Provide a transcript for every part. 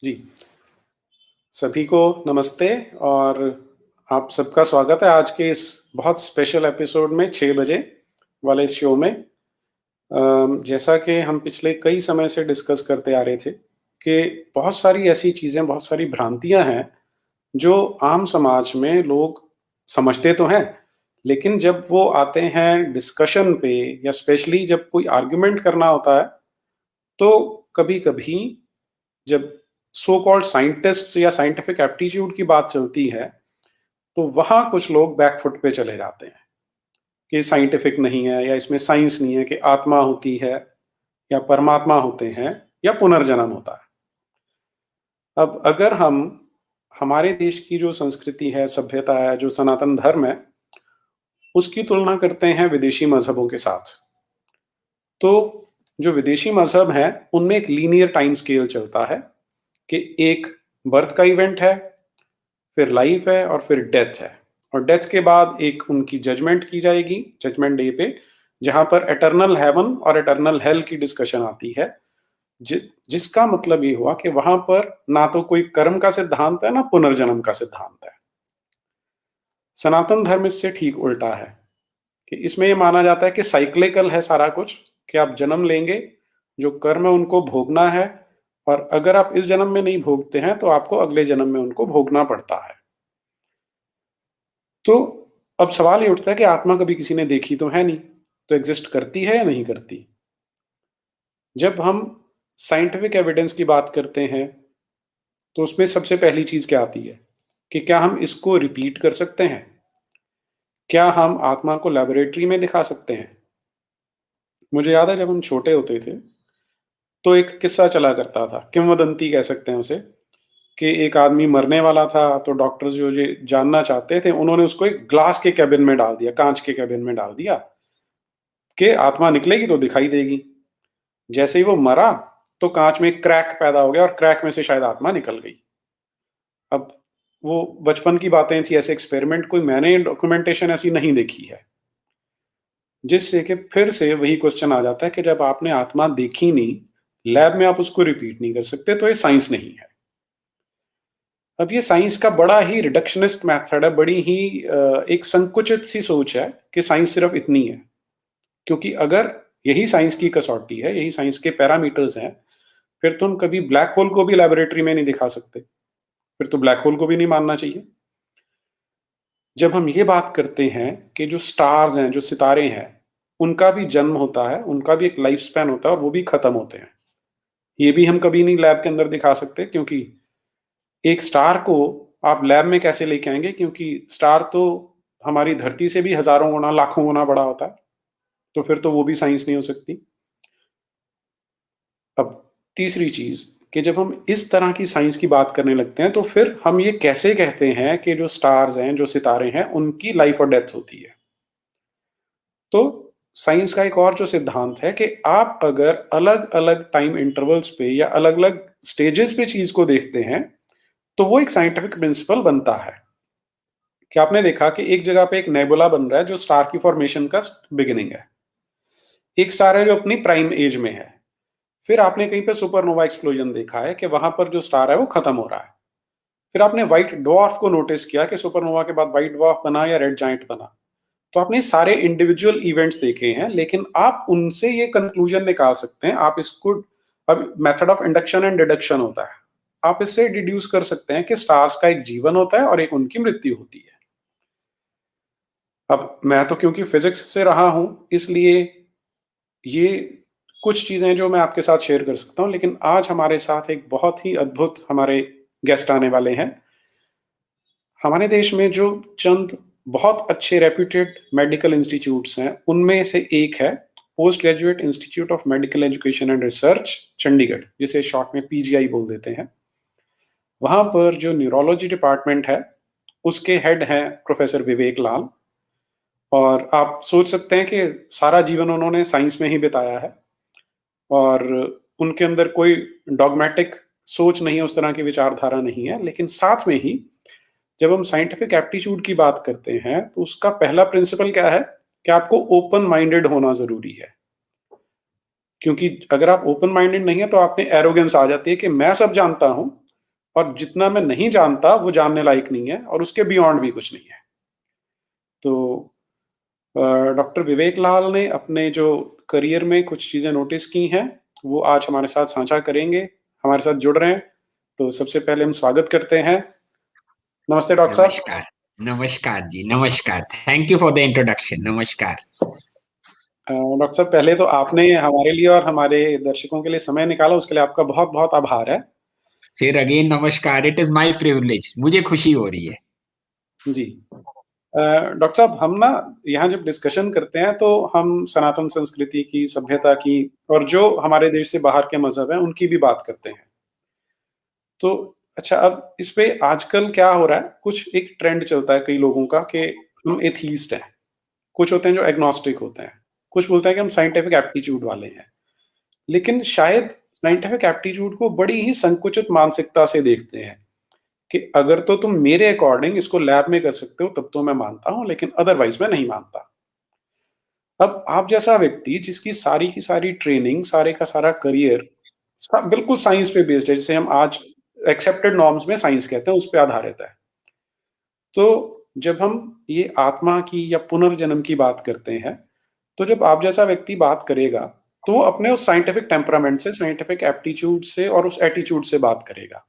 जी, सभी को नमस्ते और आप सबका स्वागत है आज के इस बहुत स्पेशल एपिसोड में 6 बजे वाले इस शो में। जैसा कि हम पिछले कई समय से डिस्कस करते आ रहे थे कि बहुत सारी ऐसी चीज़ें, बहुत सारी भ्रांतियाँ हैं, जो आम समाज में लोग समझते तो हैं, लेकिन जब वो आते हैं डिस्कशन पे या स्पेशली जब कोई आर्गुमेंट करना होता है, तो कभी-कभी जब सो कॉल्ड साइंटिस्ट्स या साइंटिफिक एप्टीट्यूड की बात चलती है, तो वहाँ कुछ लोग बैक फुट पे चले जाते हैं कि साइंटिफिक नहीं है या इसमें साइंस नहीं है कि आत्मा होती है या परमात्मा होते हैं या पुनर्जन्म होता है। अब अगर हम हमारे देश की जो संस्कृति है, सभ्यता है, जो सनातन धर्म है, उसकी तुलना करते हैं विदेशी मज़हबों के साथ, तो जो विदेशी मज़हब हैं, उनमें एक लीनियर टाइम स्केल चलता है कि एक बर्थ का इवेंट है, फिर लाइफ है और फिर डेथ है। और डेथ के बाद एक उनकी जजमेंट की जाएगी जजमेंट डे पे, जहां पर एटर्नल हेवन और एटर्नल हेल की डिस्कशन आती है। जिसका मतलब ये हुआ कि वहां पर ना तो कोई कर्म का सिद्धांत है ना पुनर्जन्म का सिद्धांत है। सनातन धर्म इससे ठीक उल्टा है कि इसमें ये माना जाता है कि साइक्लिकल है सारा कुछ, कि आप जन्म लेंगे, जो कर्म है उनको भोगना है, और अगर आप इस जन्म में नहीं भोगते हैं तो आपको अगले जन्म में उनको भोगना पड़ता है। तो अब सवाल ये उठता है कि आत्मा कभी किसी ने देखी तो है नहीं, तो एग्जिस्ट करती है या नहीं करती? जब हम साइंटिफिक एविडेंस की बात करते हैं, तो उसमें सबसे पहली चीज़ क्या आती है कि क्या हम इसको रिपीट कर सकते हैं? क्या हम आत्मा को लैबोरेटरी में दिखा सकते हैं? मुझे याद है जब हम छोटे होते थे, तो एक किस्सा चला करता था, किंवदंती कह सकते हैं उसे, कि एक आदमी मरने वाला था, तो डॉक्टर्स जो ये जानना चाहते थे, उन्होंने उसको एक ग्लास के केबिन में डाल दिया, काँच के केबिन में डाल दिया कि आत्मा निकलेगी तो दिखाई देगी। जैसे ही वो मरा, तो काँच में एक क्रैक पैदा हो गया और क्रैक में से शायद आत्मा निकल गई। अब वो बचपन की बातें थी, ऐसे एक्सपेरिमेंट कोई मैंने डॉक्यूमेंटेशन ऐसी नहीं देखी है। जिससे कि फिर से वही क्वेश्चन आ जाता है कि जब आपने आत्मा देखी नहीं, लैब में आप उसको रिपीट नहीं कर सकते, तो ये साइंस नहीं है। अब ये साइंस का बड़ा ही रिडक्शनिस्ट मेथड है, बड़ी ही एक संकुचित सी सोच है कि साइंस सिर्फ इतनी है। क्योंकि अगर यही साइंस की कसौटी है, यही साइंस के पैरामीटर्स हैं, फिर तुम कभी ब्लैक होल को भी लैबोरेटरी में नहीं दिखा सकते। फिर तो ब्लैक होल को भी नहीं मानना चाहिए। जब हम ये बात करते हैं कि जो स्टार्स हैं, जो सितारे हैं, उनका भी जन्म होता है, उनका भी एक लाइफ स्पैन होता है और वो भी खत्म होते हैं। ये भी हम कभी नहीं लैब के अंदर दिखा सकते, क्योंकि एक स्टार को आप लैब में कैसे लेके आएँगे, क्योंकि स्टार तो हमारी धरती से भी हज़ारों गुना, लाखों गुना बड़ा होता है। तो फिर तो वो भी साइंस नहीं हो सकती। अब तीसरी चीज़, कि जब हम इस तरह की साइंस की बात करने लगते हैं, तो फिर हम ये कैसे कहते हैं कि जो स्टार्स हैं, जो सितारे हैं, उनकी लाइफ और डेथ होती है। तो साइंस का एक और जो सिद्धांत है कि आप अगर अलग-अलग टाइम इंटरवल्स पे या अलग-अलग स्टेजेस पे चीज़ को देखते हैं, तो वो एक साइंटिफिक प्रिंसिपल बनता है। कि आपने देखा कि एक जगह पे एक नेबुला बन रहा है जो स्टार की फॉर्मेशन का बिगिनिंग है। एक स्टार है जो अपनी प्राइम एज में है। फिर आपने कहीं पे सुपरनोवा एक्सप्लोजन देखा है कि वहां पर जो स्टार है वो खत्म हो रहा है। फिर आपने व्हाइट ड्वार्फ को नोटिस किया कि सुपरनोवा के बाद व्हाइट ड्वार्फ बना या रेड जाइंट बना। तो आपने सारे इंडिविजुअल इवेंट्स देखे हैं, लेकिन आप उनसे ये कंक्लूजन निकाल सकते हैं। आप इसको, अब method of induction and deduction होता है, आप इससे डिड्यूस कर सकते हैं कि स्टार्स का एक जीवन होता है और एक उनकी मृत्यु होती है। अब मैं तो क्योंकि फिजिक्स से रहा हूं, इसलिए ये कुछ चीजें जो मैं आपके साथ शेयर कर सकता हूं, लेकिन आज हमारे साथ एक बहुत ही अद्भुत हमारे गेस्ट आने वाले हैं। हमारे देश में जो चंद बहुत अच्छे रेप्यूटेड मेडिकल इंस्टीट्यूट्स हैं, उनमें से एक है post graduate institute of medical education and research, Chandigarh, जिसे शॉर्ट में पीजीआई बोल देते हैं। वहां पर जो न्यूरोलॉजी डिपार्टमेंट है, उसके हेड हैं प्रोफेसर विवेक लाल। और आप सोच सकते हैं कि सारा जीवन उन्होंने साइंस में ही बिताया है, और उनके अंदर कोई डॉगमेटिक सोच नहीं है, उस तरह की विचारधारा नहीं है। लेकिन साथ में ही जब हम साइंटिफिक एप्टीट्यूड की बात करते हैं, तो उसका पहला प्रिंसिपल क्या है कि आपको ओपन माइंडेड होना ज़रूरी है। क्योंकि अगर आप ओपन माइंडेड नहीं है, तो आप में एरोगेंस आ जाती है कि मैं सब जानता हूँ, और जितना मैं नहीं जानता वो जानने लायक नहीं है और उसके बियॉन्ड भी कुछ नहीं है। तो अ, डॉक्टर विवेक लाल ने अपने जो करियर में कुछ चीज़ें नोटिस की हैं, वो आज हमारे साथ साझा करेंगे, हमारे साथ जुड़ रहे हैं। तो सबसे पहले हम स्वागत करते हैं। नमस्ते डॉक्टर साहब। नमस्कार। नमस्कार जी, नमस्कार। Thank you for the introduction. नमस्कार। डॉक्टर साहब पहले तो आपने हमारे लिए और हमारे दर्शकों के लिए समय निकाला, उसके लिए आपका बहुत-बहुत आभार है। फिर अगेन नमस्कार। It is my privilege. मुझे खुशी हो रही है। जी। डॉक्टर साहब हम ना यहाँ जब डिस्कशन करते हैं तो हम सनातन संस्कृति की, सभ्यता की और जो हमारे देश से बाहर के मज़हब हैं, उनकी भी बात करते हैं। तो अच्छा अब इस पे आजकल क्या हो रहा है, कुछ एक ट्रेंड चलता है कई लोगों का कि हम एथीस्ट हैं। कुछ होते हैं जो एग्नोस्टिक होते हैं। कुछ बोलते हैं कि हम साइंटिफिक एप्टीट्यूड वाले हैं। लेकिन शायद साइंटिफिक एप्टीट्यूड को बड़ी ही संकुचित मानसिकता से देखते हैं कि अगर तो तुम मेरे अकॉर्डिंग इसको लैब में कर सकते हो तब तो मैं मानता हूँ, लेकिन अदरवाइज़ मैं नहीं मानता। अब आप जैसा व्यक्ति जिसकी सारी की सारी ट्रेनिंग, सारे का सारा करियर बिल्कुल साइंस पे बेस्ड है, जिसे हम आज एक्सेप्टेड नॉर्म्स में साइंस कहते हैं, उस पे आधारित है। तो जब हम ये आत्मा की या पुनर्जन्म की बात करते हैं, तो जब आप जैसा व्यक्ति बात करेगा, तो वो अपने उस साइंटिफिक टेम्परामेंट से, साइंटिफिक एप्टीट्यूड से और उस एटीट्यूड से बात करेगा।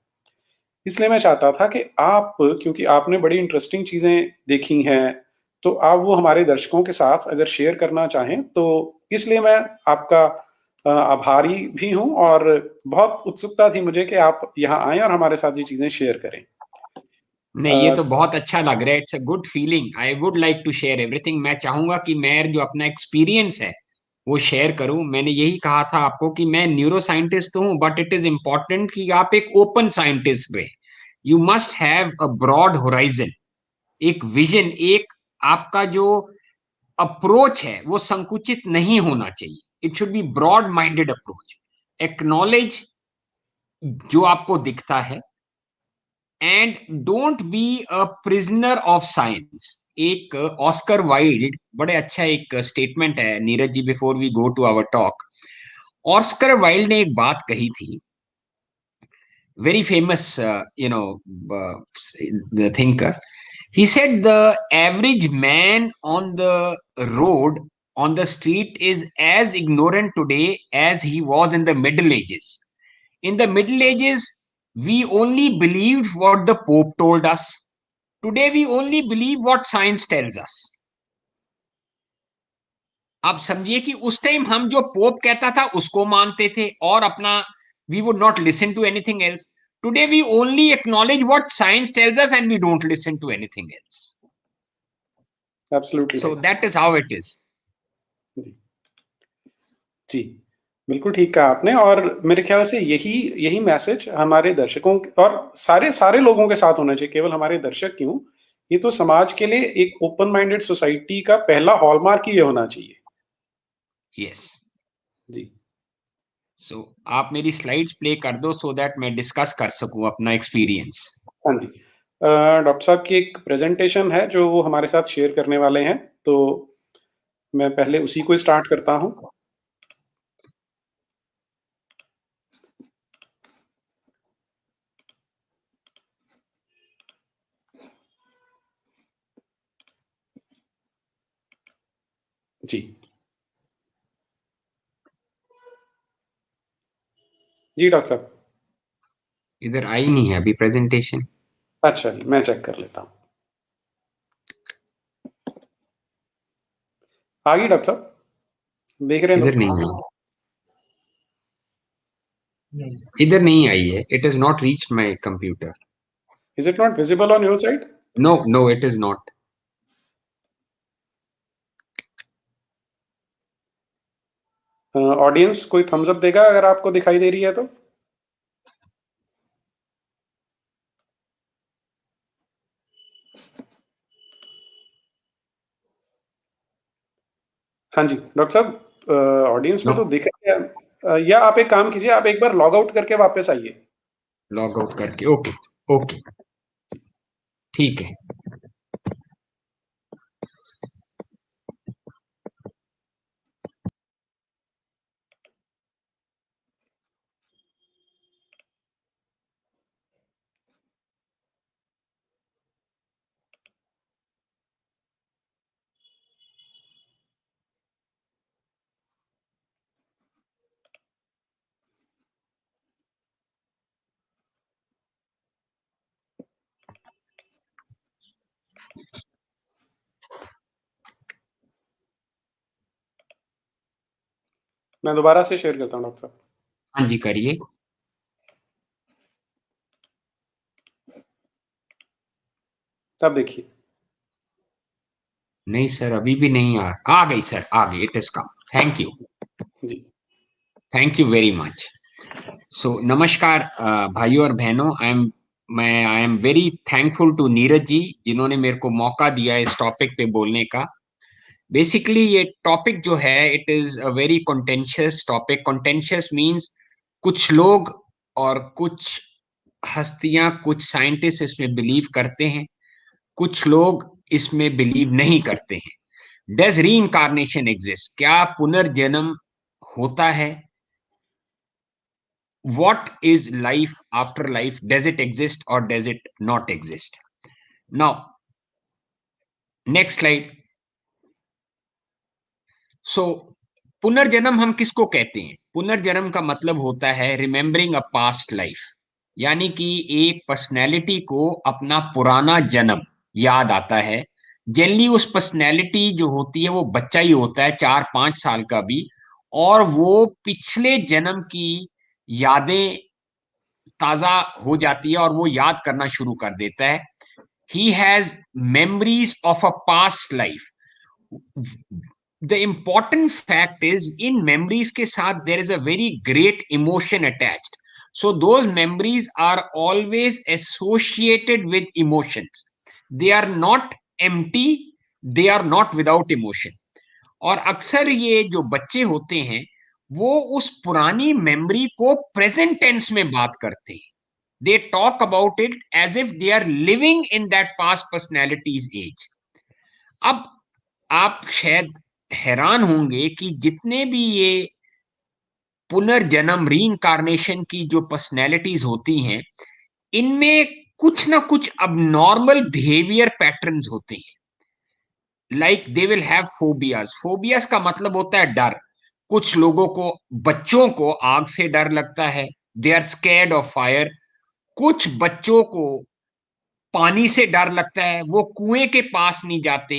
इसलिए मैं चाहता था कि आप, क्योंकि आपने बड़ी इंटरेस्टिंग चीज़ें देखी हैं, तो आप वो हमारे दर्शकों के साथ अगर शेयर करना चाहें, तो इसलिए मैं आपका आभारी भी हूँ और बहुत उत्सुकता थी मुझे कि आप यहाँ आएँ और हमारे साथ ये चीज़ें शेयर करें। नहीं, ये अ, तो बहुत अच्छा लग रहा है। It's a good feeling. I would like to share everything. मैं चाहूंगा कि मैं जो अपना एक्सपीरियंस है वो शेयर करूं। मैंने यही कहा था आपको कि मैं न्यूरो साइंटिस्ट हूं, बट इट इज इंपॉर्टेंट कि आप एक ओपन साइंटिस्ट रहे। You must have a broad horizon, एक विजन, एक आपका जो अप्रोच है वो संकुचित नहीं होना चाहिए। It should be broad minded approach. Acknowledge जो आपको दिखता है and don't be a prisoner of science. एक ऑस्कर वाइल्ड, बड़े अच्छा एक स्टेटमेंट है Neeraj ji, before we go to our talk. Oscar Wilde ने एक बात कही थी, very famous thinker. He said the average man on the road, on the street, is as ignorant today as he was in the Middle Ages. In the Middle Ages, we only believed what the Pope told us. Today, we only believe what science tells us. आप समझिए कि उस time हम जो pope कहता था उसको मानते थे और अपना we would not listen to anything else. Today, we only acknowledge what science tells us and we don't listen to anything else. Absolutely So right. that is how it is. जी, जी। बिल्कुल ठीक कहा आपने और मेरे ख्याल से यही यही मैसेज हमारे दर्शकों और सारे सारे लोगों के साथ होना चाहिए, केवल हमारे दर्शक क्यों, ये तो समाज के लिए एक ओपन माइंडेड सोसाइटी का पहला हॉलमार्क ही ये होना चाहिए। Yes. जी, सो आप मेरी स्लाइड्स प्ले कर दो सो दैट मैं डिस्कस कर सकूं अपना एक्सपीरियंस. हाँ जी। डॉक्टर साहब की एक प्रेज़ेंटेशन है जो वो हमारे साथ शेयर करने वाले हैं, तो मैं पहले उसी को स्टार्ट करता हूँ। जी। जी, डॉक्टर साहब। इधर आई नहीं है अभी प्रेजेंटेशन. अच्छा जी, मैं चेक कर लेता हूँ। आ गई डॉक्टर साहब? देख रहे हैं इधर तो? नहीं आई. इधर नहीं आई है. It is not reached my computer. Is it not visible on your side? No no, it is not. Audience कोई थम्स अप देगा अगर आपको दिखाई दे रही है तो? हाँ जी, डॉक्टर साहब ऑडियंस नो. में तो दिख रहा है या आप एक काम कीजिए, आप एक बार लॉग आउट करके वापस आइए। लॉग आउट करके. ओके. ओके. ठीक है. मैं दोबारा से शेयर करता हूँ डॉक्टर साहब। हाँ जी, करिए। तब देखिए। नहीं सर, अभी भी नहीं आ गई सर, आ गई, it is come. Thank you, जी। Thank you very much. So नमस्कार भाइयों और बहनों, I am very thankful to Neeraj ji, जिन्होंने मेरे को मौका दिया इस टॉपिक पे बोलने का। बेसिकली ये टॉपिक जो है, it is a very contentious topic. Contentious means कुछ लोग और कुछ हस्तियां, कुछ साइंटिस्ट इसमें बिलीव करते हैं, कुछ लोग इसमें बिलीव नहीं करते हैं। डज री इनकारनेशन एग्जिस्ट? क्या पुनर्जन्म होता है? What is life after life? Does it exist or does it not exist? Now, next slide. So, पुनर्जन्म हम किसको कहते हैं? पुनर्जन्म का मतलब होता है रिमेम्बरिंग अ पास्ट लाइफ, यानी कि एक पर्सनैलिटी को अपना पुराना जन्म याद आता है। जनरली उस पर्सनैलिटी जो होती है वो बच्चा ही होता है, 4-5 साल का भी, और वो पिछले जन्म की यादें ताजा हो जाती है और वो याद करना शुरू कर देता है। He has memories of a past life. The important fact is, in memories के साथ there is a very great emotion attached. So those memories are always associated with emotions. They are not empty, they are not without emotion. और अक्सर ये जो बच्चे होते हैं वो उस पुरानी मेमोरी को प्रेजेंट टेंस में बात करते हैं। They talk about it as if they are living in that past personality's age. अब आप शायद हैरान होंगे कि जितने भी ये पुनर्जन्म, रीइंकारनेशन की जो पर्सनैलिटीज होती हैं, इनमें कुछ ना कुछ अबनॉर्मल बिहेवियर पैटर्न्स होते हैं। Like they will have phobias. Phobias का मतलब होता है डर। कुछ लोगों को, बच्चों को आग से डर लगता है, they are scared of fire. कुछ बच्चों को पानी से डर लगता है, वो कुएं के पास नहीं जाते।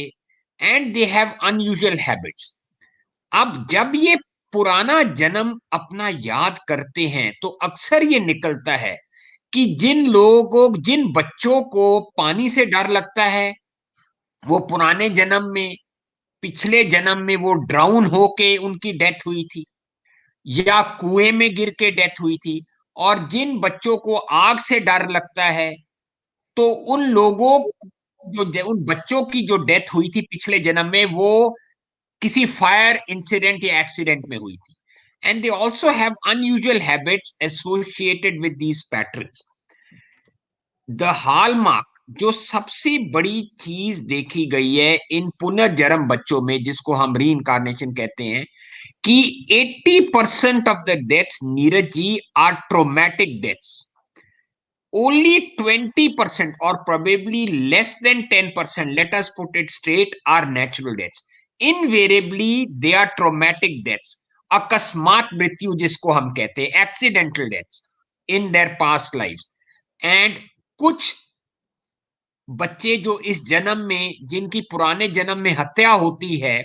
And they have unusual habits. अब जब ये पुराना जन्म अपना याद करते हैं तो अक्सर ये निकलता है कि जिन लोगों, जिन बच्चों को पानी से डर लगता है, वो पुराने जन्म में, पिछले जन्म में वो ड्राउन होके उनकी डेथ हुई थी या कुएं में गिर के डेथ हुई थी। और जिन बच्चों को आग से डर लगता है, तो उन लोगों, जो उन बच्चों की जो डेथ हुई थी पिछले जन्म में, वो किसी फायर इंसिडेंट या एक्सीडेंट में हुई थी। And they also have unusual habits associated with these patterns. The hallmark, जो सबसे बड़ी चीज देखी गई है इन पुनर्जन्म बच्चों में, जिसको हम री इनकारनेशन कहते हैं, कि 80% of the deaths, Neeraj ji, are traumatic deaths. Only 20% or probably less than 10%, let us put it straight, are natural deaths. Invariably they are traumatic deaths, akasmat mrityu जिसको हम कहते हैं, accidental deaths in their past lives. And कुछ बच्चे जो इस जन्म में, जिनकी पुराने जन्म में हत्या होती है,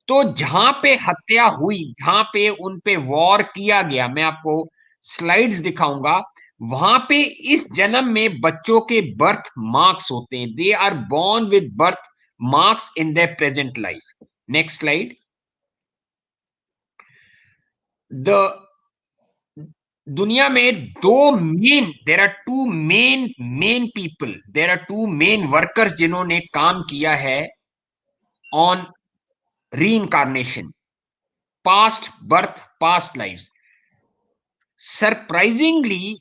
तो जहां पे हत्या हुई, जहां पे उन पे वॉर किया गया, मैं आपको स्लाइड्स दिखाऊंगा, वहां पे इस जन्म में बच्चों के बर्थ मार्क्स होते हैं। They are born with birth marks in their present life. Next slide. The दुनिया में there are two main people, there are two main workers जिन्होंने काम किया है on reincarnation, past birth, past life. Surprisingly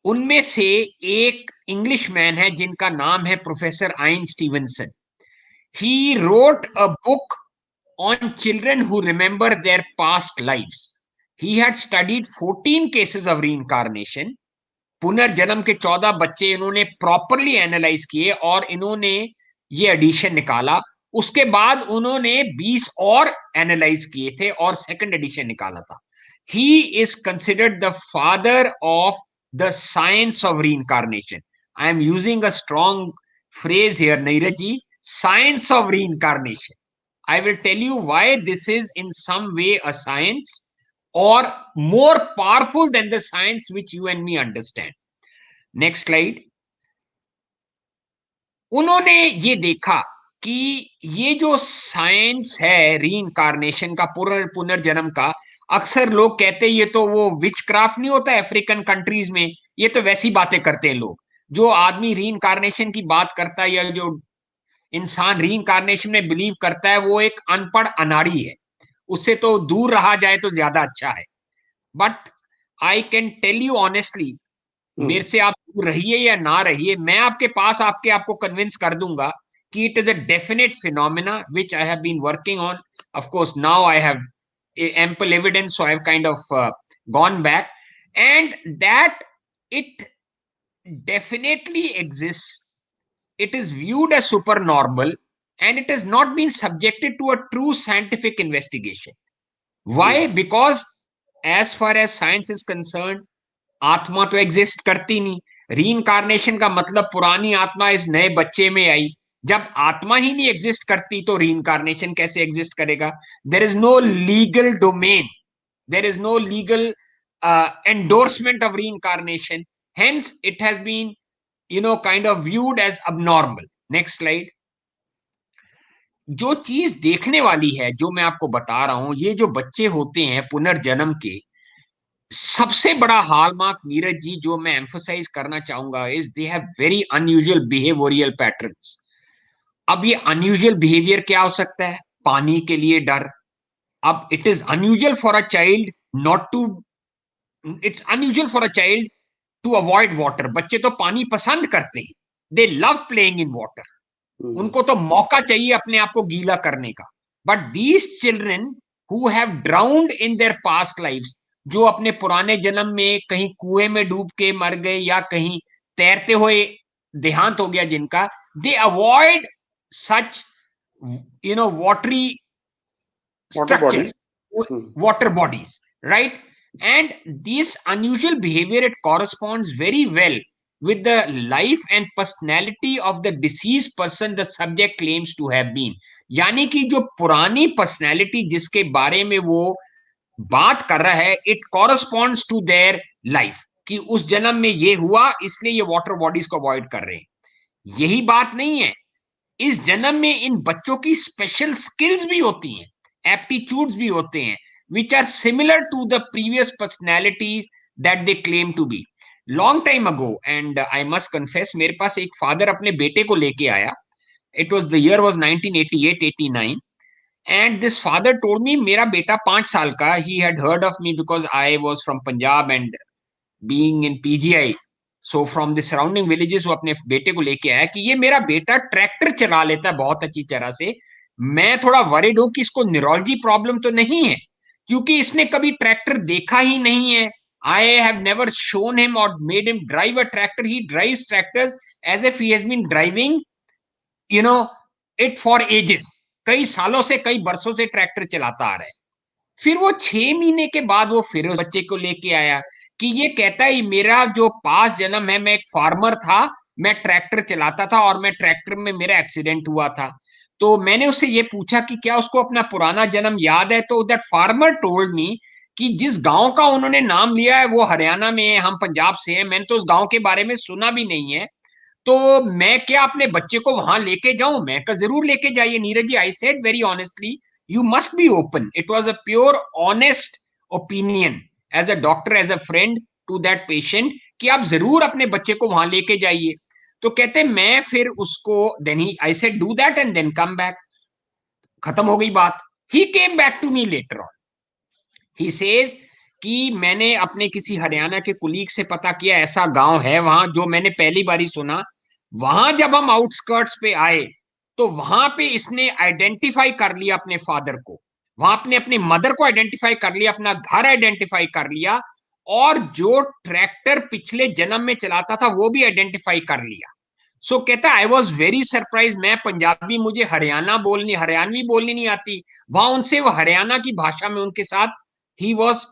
उनमें से एक English man है जिनका नाम है professor Ian Stevenson. He wrote a book on children who remember their past lives. He had studied 14 cases of reincarnation. पुनर्जन्म के 14 बच्चे इन्होंने प्रॉपरली एनालाइज किए और इन्होंने ये एडिशन निकाला। उसके बाद उन्होंने 20 और एनालाइज किए थे और सेकंड एडिशन निकाला था। He is considered the father of the science of reincarnation. I am using a strong phrase here, Neeraj ji, science of reincarnation. I will tell you why this is in some way a science or more powerful than the science which you and me understand. Next slide. उन्होंने ये देखा कि ये जो science है reincarnation का, पुनर्जन्म का, अक्सर लोग कहते हैं ये तो वो विच क्राफ्ट नहीं होता अफ्रीकन कंट्रीज में, ये तो वैसी बातें करते हैं लोग। जो आदमी रीइंकारनेशन की बात करता है या जो इंसान रीइंकारनेशन में बिलीव करता है वो एक अनपढ़ अनाड़ी है, उससे तो दूर रहा जाए तो ज्यादा अच्छा है। But I can tell you honestly, मेरे से आप दूर रहिए या ना रहिए, मैं आपके पास आपको कन्विंस कर दूंगा कि it is a definite phenomena which I have been working on. Of course now I have ample evidence, so I have kind of gone back, and that it definitely exists. It is viewed as supernormal, and it has not been subjected to a true scientific investigation. Why? Because as far as science is concerned, आत्मा तो exist करती नहीं। Reincarnation का मतलब पुरानी आत्मा इस नए बच्चे में आई। जब आत्मा ही नहीं एग्जिस्ट करती तो रीइंकारनेशन कैसे एग्जिस्ट करेगा? There is no legal domain, there is no legal endorsement of reincarnation, hence it has been kind of viewed as abnormal. Next slide. जो चीज देखने वाली है, जो मैं आपको बता रहा हूं, ये जो बच्चे होते हैं पुनर्जन्म के, सबसे बड़ा हॉलमार्क नीरज जी जो मैं एम्फोसाइज करना चाहूंगा is they have very unusual behavioural patterns. अब ये अनयूजुअल बिहेवियर क्या हो सकता है? पानी के लिए डर। अब it is unusual for a child not to, it's unusual for a child to avoid water. बच्चे तो पानी पसंद करते हैं, they love playing in water, उनको तो मौका चाहिए अपने आप को गीला करने का। But these children who have ड्राउन्ड in their past lives, जो अपने पुराने जन्म में कहीं कुएं में डूब के मर गए या कहीं तैरते हुए देहांत हो गया जिनका, दे avoid such watery structures, water bodies, right? And this unusual behavior, it corresponds very well with the life and personality of the deceased person the subject claims to have been. यानी कि जो पुरानी पर्सनैलिटी जिसके बारे में वो बात कर रहा है, it corresponds to their life, कि उस जन्म में ये हुआ इसलिए ये वाटर बॉडीज को अवॉइड कर रहे हैं। यही बात नहीं है, इस जन्म में इन बच्चों की स्पेशल स्किल्स भी होती हैं, एप्टीट्यूड्स भी होते हैं, which are similar to the previous personalities that they claim to be. Long time ago, and I must confess, मेरे पास एक फादर अपने बेटे को लेके आया। It was the year was 1988-89, and this father told me, मेरा बेटा 5 साल का, he had heard of me because I was from Punjab and being in PGI, so from the surrounding villages, वो अपने बेटे को लेके आया कि ये मेरा बेटा ट्रैक्टर चला लेता है बहुत अच्छी तरह से। मैं थोड़ा वरिड हूं कि इसको न्यूरोलॉजी प्रॉब्लम तो नहीं है, क्योंकि इसने कभी ट्रैक्टर देखा ही नहीं है। I have never shown him or made him drive a tractor. He drives tractors as if he has been driving, it for ages. कई सालों से, कई बरसों से ट्रैक्टर चलाता आ रहा है। फिर वो 6 महीने के बाद वो फिर उस बच्चे को लेके आया कि ये कहता है मेरा जो पास्ट जन्म है, मैं एक फार्मर था, मैं ट्रैक्टर चलाता था और मैं ट्रैक्टर में मेरा एक्सीडेंट हुआ था। तो मैंने उससे ये पूछा कि क्या उसको अपना पुराना जन्म याद है? तो दैट फार्मर टोल्ड मी कि जिस गांव का उन्होंने नाम लिया है वो हरियाणा में है, हम पंजाब से हैं, मैंने तो उस गांव के बारे में सुना भी नहीं है। तो मैं क्या अपने बच्चे को वहां लेके जाऊं? मैं कहा जरूर लेके जाइए Neeraj ji. I said very honestly, you must be open. It was a pure honest opinion as a doctor, as a friend to that patient, कि आप जरूर अपने बच्चे को वहां लेके जाइए। तो कहते मैं फिर उसको, then he, I said do that and then come back, खत्म हो गई बात। He came back to me later on. He says कि मैंने अपने किसी हरियाणा के कुलीग से पता किया, ऐसा गांव है वहां जो मैंने पहली बार ही सुना। वहां जब हम आउटस्कर्ट्स पे आए तो वहां पे इसने आइडेंटिफाई कर लिया अपने फादर को, वहां अपने अपनी मदर को आइडेंटिफाई कर लिया, अपना घर आइडेंटिफाई कर लिया, और जो ट्रैक्टर पिछले जन्म में चलाता था वो भी आइडेंटिफाई कर लिया। सो कहता आई वॉज वेरी सरप्राइज, मैं पंजाबी, मुझे हरियाणवी बोलनी नहीं आती, वहां उनसे वो हरियाणा की भाषा में उनके साथ he was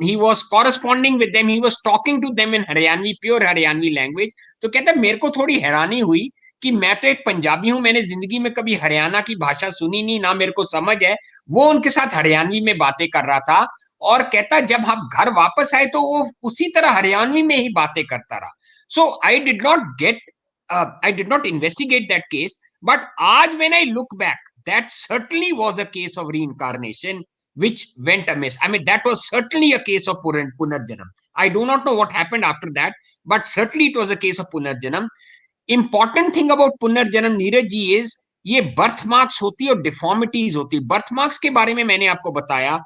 he was corresponding with them, he was talking to them in Haryanvi, pure Haryanvi language. तो कहता है मेरे को थोड़ी हैरानी हुई कि मैं तो एक पंजाबी हूं, मैंने जिंदगी में कभी हरियाणा की भाषा सुनी नहीं, ना मेरे को समझ है. वो उनके साथ हरियाणवी में बातें कर रहा था, और कहता जब हम घर वापस आए तो वो उसी तरह हरियाणवी में ही बातें करता रहा. So I did not get, I did not investigate that case, but आज when I look back, that certainly was a case of reincarnation which went amiss. I mean, that was certainly a case of Punarjanam. I do not know what happened after that, but certainly it was a case of Punarjanam. Important thing about Punarjanam, Neeraj ji, is ये birth marks होती है और deformities होती है. Birth marks के बारे में मैंने आपको बताया,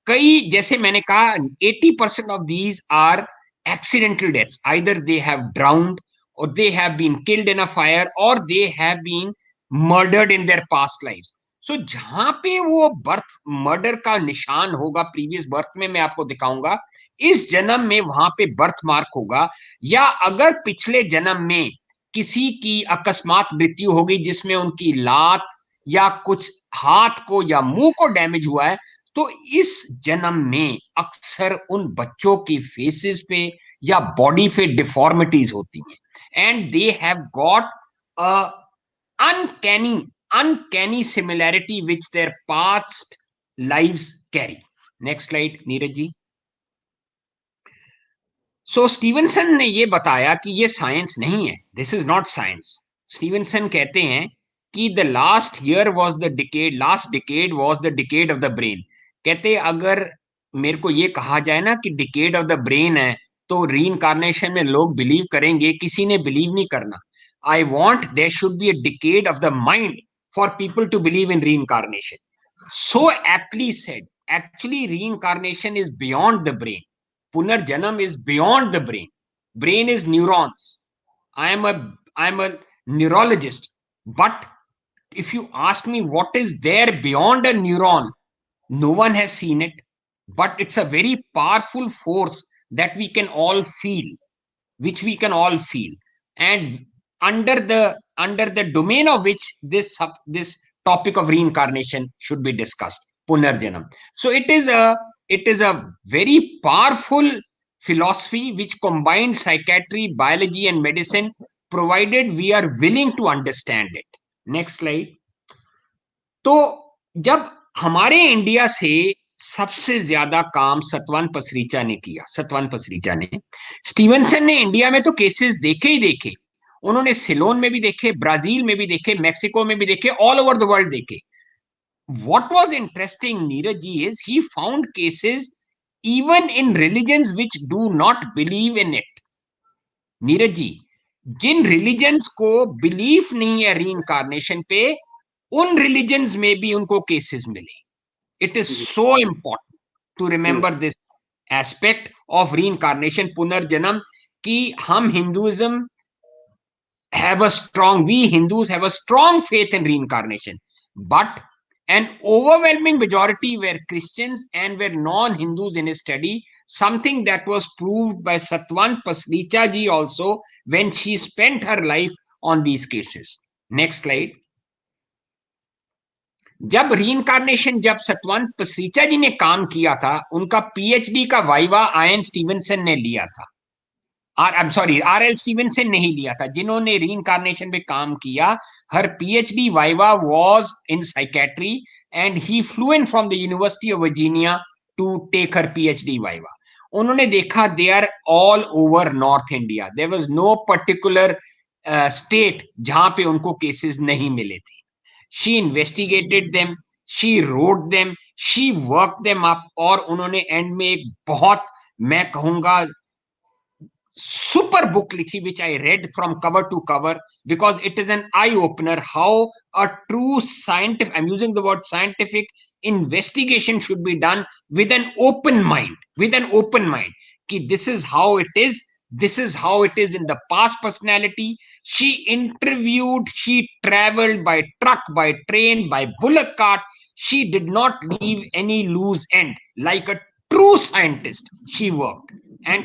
कई, जैसे मैंने कहा 80% of these are accidental deaths. Either they have drowned, or they have been killed in a fire, or they have been murdered in their past lives. So जहां पे वो बर्थ मर्डर का निशान होगा प्रीवियस बर्थ में, मैं आपको दिखाऊंगा, इस जन्म में वहां पे बर्थ मार्क होगा. या अगर पिछले जन्म में किसी की अकस्मात मृत्यु होगी जिसमें उनकी लात या कुछ हाथ को या मुंह को डैमेज हुआ है, तो इस जन्म में अक्सर उन बच्चों की फेसेस पे या बॉडी पे डिफॉर्मिटीज होती हैं, and they have got uncanny similarity which their past lives carry. Next slide, Neeraj ji. So Stevenson ने ये बताया कि ये साइंस नहीं है, this is not science. Stevenson कहते हैं कि the last year was the decade, last decade was the decade of the brain. कहते अगर मेरे को ये कहा जाए ना कि डिकेड ऑफ द ब्रेन है, तो रीइंकार्नेशन में लोग बिलीव करेंगे, किसी ने बिलीव नहीं करना. I want there should be a decade of the mind for people to believe in reincarnation. So aptly said, actually reincarnation is beyond the brain. Punarjanam is beyond the brain. Brain is neurons. I am a neurologist. But if you ask me what is there beyond a neuron, no one has seen it. But it's a very powerful force that we can all feel, which we can all feel. And under the domain of which this topic of reincarnation should be discussed, Punarjanam. So it is a very powerful philosophy which combines psychiatry, biology, and medicine, provided we are willing to understand it. Next slide. तो जब हमारे India से सबसे ज्यादा काम सतवान पसरीचा ने किया, सतवान पसरीचा ने, स्टीवनसन ने इंडिया में तो केसेस देखे ही देखे, उन्होंने सिलोन में भी देखे, ब्राजील में भी देखे, मैक्सिको में भी देखे, ऑल ओवर द वर्ल्ड देखे. What was interesting, Neeraj ji, is he found cases even in religions which do not believe in it. Neeraj ji, जिन रिलीजन्स को बिलीफ नहीं है रीइंकार्नेशन पे, उन रिलीजन्स में भी उनको केसेस मिले. It is so important to remember this aspect of reincarnation, पुनर्जन्म, कि हम Hinduism we Hindus have a strong faith in reincarnation, but an overwhelming majority were Christians and were non-Hindus in his study, something that was proved by Satwan Pasricha ji also when she spent her life on these cases. Next slide. जब reincarnation, जब सतवान पसरीचा जी ने काम किया था, उनका PhD का viva ion Stevenson ने लिया था. आरएल स्टीवनसन नहीं लिया था. जिन्होंने रीइंकार्नेशन पे काम किया, her PhD viva was in psychiatry, and he flew in from the university of Virginia to take her PhD viva. उन्होंने देखा they are all over north India, there was no particular state जहां पे उनको cases नहीं मिले थे. She investigated them, she wrote them, she work them up, और उन्होंने एंड में एक बहुत, मैं कहूंगा, super book likhi, which I read from cover to cover, because it is an eye opener how a true scientific, I'm using the word scientific, investigation should be done with an open mind, ki this is how it is, this is how it is in the past personality. She interviewed, she traveled by truck, by train, by bullock cart. She did not leave any loose end. Like a true scientist, she worked, and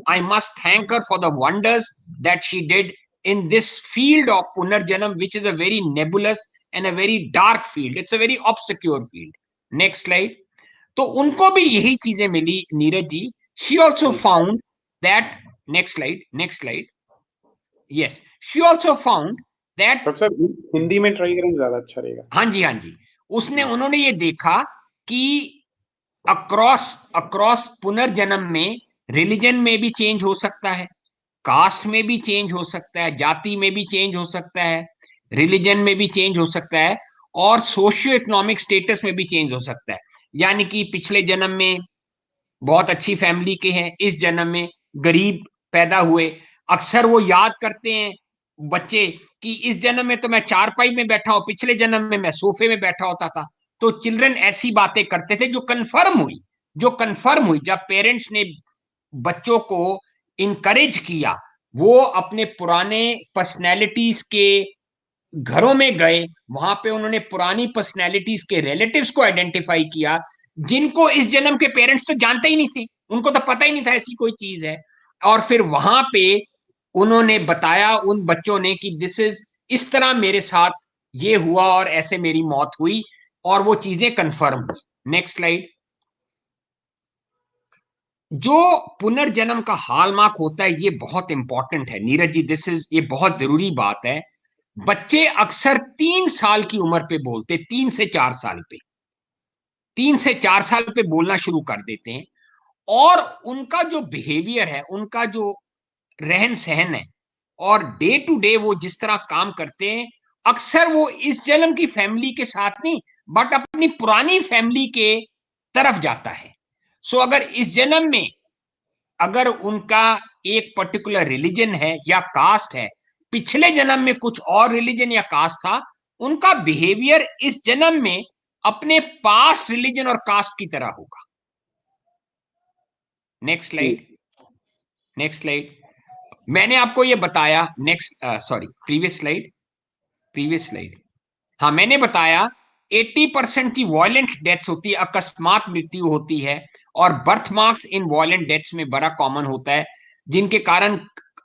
I must thank her for the wonders that she did in this field of Punarjanam, which is a very nebulous and a very dark field. It's a very obscure field. Next slide. तो उनको भी यही चीजें मिली Neeraj ji. She also found that, next slide, next slide, yes, she also found that, doctor साहब हिंदी में try करें ज्यादा अच्छा रहेगा। हाँ जी, हाँ जी, उन्होंने ये देखा कि अक्रॉस अक्रॉस पुनर्जन्म में रिलीजन में भी चेंज हो सकता है, कास्ट में भी चेंज हो सकता है, जाति में भी चेंज हो सकता है, रिलीजन में भी चेंज हो सकता है, और सोशियो इकोनॉमिक स्टेटस में भी चेंज हो सकता है. यानी कि पिछले जन्म में बहुत अच्छी फैमिली के हैं, इस जन्म में गरीब पैदा हुए. अक्सर वो याद करते हैं बच्चे कि इस जन्म में तो मैं चारपाई में बैठा हूं, पिछले जन्म में मैं सोफे में बैठा होता था. तो चिल्ड्रन ऐसी बातें करते थे जो कंफर्म हुई जब पेरेंट्स ने बच्चों को इनकरेज किया. वो अपने पुराने पर्सनैलिटीज के घरों में गए, वहां पे उन्होंने पुरानी पर्सनैलिटीज के रिलेटिव्स को आइडेंटिफाई किया, जिनको इस जन्म के पेरेंट्स तो जानते ही नहीं थे, उनको तो पता ही नहीं था ऐसी कोई चीज है. और फिर वहां पे उन्होंने बताया उन बच्चों ने कि दिस इज, इस तरह मेरे साथ ये हुआ और ऐसे मेरी मौत हुई, और वो चीजें कंफर्म हुई. Next slide. जो पुनर्जन्म का हॉलमार्क होता है, ये बहुत इंपॉर्टेंट है नीरज जी, दिस इज, ये बहुत जरूरी बात है. बच्चे अक्सर 3 साल की उम्र पे बोलते, 3 से 4 साल पे, 3 से 4 साल पे बोलना शुरू कर देते हैं. और उनका जो बिहेवियर है, उनका जो रहन सहन है, और डे टू डे वो जिस तरह काम करते हैं, अक्सर वो इस जन्म की फैमिली के साथ नहीं, बट अपनी पुरानी फैमिली के तरफ जाता है. सो अगर इस जन्म में, अगर उनका एक पर्टिकुलर रिलीजन है या कास्ट है, पिछले जन्म में कुछ और रिलीजन या कास्ट था, उनका बिहेवियर इस जन्म में अपने पास्ट रिलीजन और कास्ट की तरह होगा. Next slide, next slide. मैंने आपको ये बताया, next, sorry, previous slide, previous slide. हाँ, मैंने बताया 80% की वॉयलेंट डेथ्स होती है, अकस्मात मृत्यु होती है, और बर्थ मार्क्स इन वॉयलेंट डेथ्स में बड़ा कॉमन होता है, जिनके कारण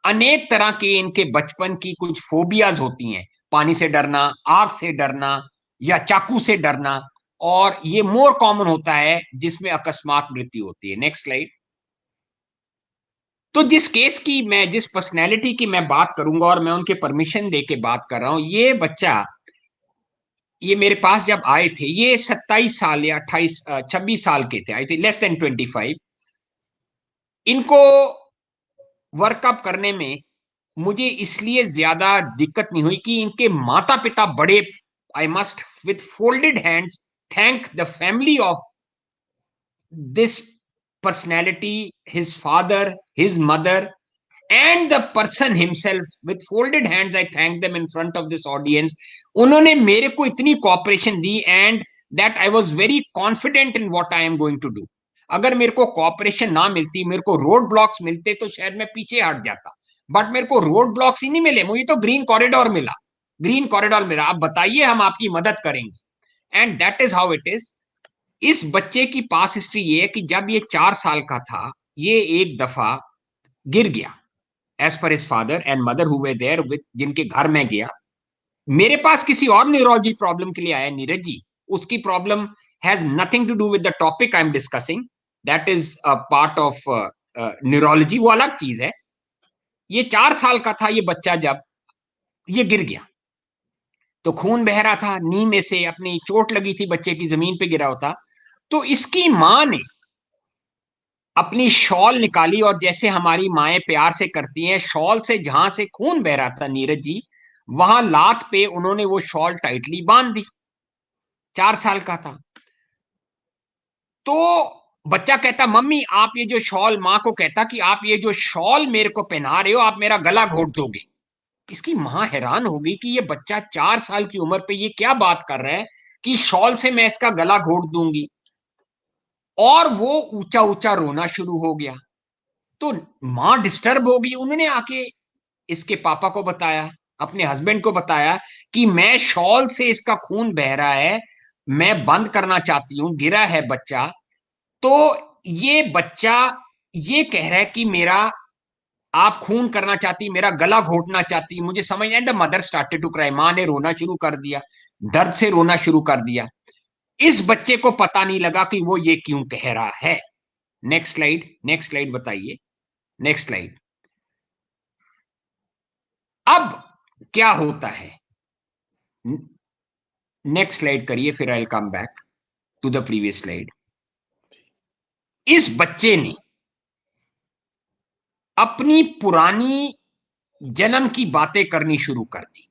अनेक तरह के इनके बचपन की कुछ फोबियाज होती हैं, पानी से डरना, आग से डरना, या चाकू से डरना, और ये मोर कॉमन होता है जिसमें अकस्मात मृत्यु होती है. Next slide. तो जिस केस की मैं, जिस पर्सनैलिटी की मैं बात करूंगा, और मैं उनके परमिशन दे के बात कर रहा हूं, ये बच्चा, ये मेरे पास जब आए थे, ये 27 साल या 26 साल के थे, आई थिंक लेस देन 25. इनको वर्कअप करने में मुझे इसलिए ज्यादा दिक्कत नहीं हुई कि इनके माता पिता बड़े, I must with folded hands thank the family of this personality, his father, his mother, and the person himself, with folded hands I thank them in front of this audience. उन्होंने मेरे को इतनी कॉपरेशन दी, and that I was very confident in what I am going to do. अगर मेरे को corporation ना मिलती, मेरे को रोड ब्लॉक्स मिलते, तो शायद मैं पीछे हट जाता. बट मेरे को रोड ब्लॉक्स ही नहीं मिले, मुझे तो ग्रीन कॉरिडोर मिला, ग्रीन कॉरिडोर मिला. आप बताइए, हम आपकी मदद करेंगे. And that is how it is. इस बच्चे की पास हिस्ट्री ये है कि जब ये 4 साल का था, ये एक दफा गिर गया, as per his father and mother who were there with, जिनके घर में गया. मेरे पास किसी और न्यूरोलॉजी प्रॉब्लम के लिए आया नीरज जी. उसकी problem has nothing to do with the topic I am discussing, that is a part of neurology, वो अलग चीज है. ये 4 साल का था ये बच्चा जब ये गिर गया, तो खून बह रहा था नी में से, अपनी चोट लगी थी बच्चे की, जमीन पे गिरा होता. तो इसकी माँ ने अपनी शॉल निकाली, और जैसे हमारी माएं प्यार से करती हैं, शॉल से जहां से खून बह रहा था नीरज जी, वहां लात पे उन्होंने वो शॉल टाइटली बांध दी. 4 साल का था. तो बच्चा कहता, मम्मी आप ये जो शॉल, माँ को कहता कि आप ये जो शॉल मेरे को पहना रहे हो, आप मेरा गला घोट दोगे. इसकी माँ हैरान हो गई कि ये बच्चा 4 साल की उम्र पे ये क्या बात कर रहा है कि शॉल से मैं इसका गला घोट दूंगी. और वो ऊंचा ऊंचा रोना शुरू हो गया. तो माँ डिस्टर्ब हो गई, उन्होंने आके इसके पापा को बताया, अपने हस्बैंड को बताया कि मैं शॉल से इसका खून बह रहा है, मैं बंद करना चाहती हूं, गिरा है बच्चा. तो ये बच्चा ये कह रहा है कि मेरा, आप खून करना चाहती, मेरा गला घोटना चाहती, मुझे समझ नहीं. The mother started to cry, मां ने रोना शुरू कर दिया, दर्द से रोना शुरू कर दिया. इस बच्चे को पता नहीं लगा कि वो ये क्यों कह रहा है। नेक्स्ट स्लाइड बताइए, नेक्स्ट स्लाइड। अब क्या होता है, नेक्स्ट स्लाइड करिए, फिर I will come back to the previous slide. इस बच्चे ने अपनी पुरानी जन्म की बातें करनी शुरू कर दी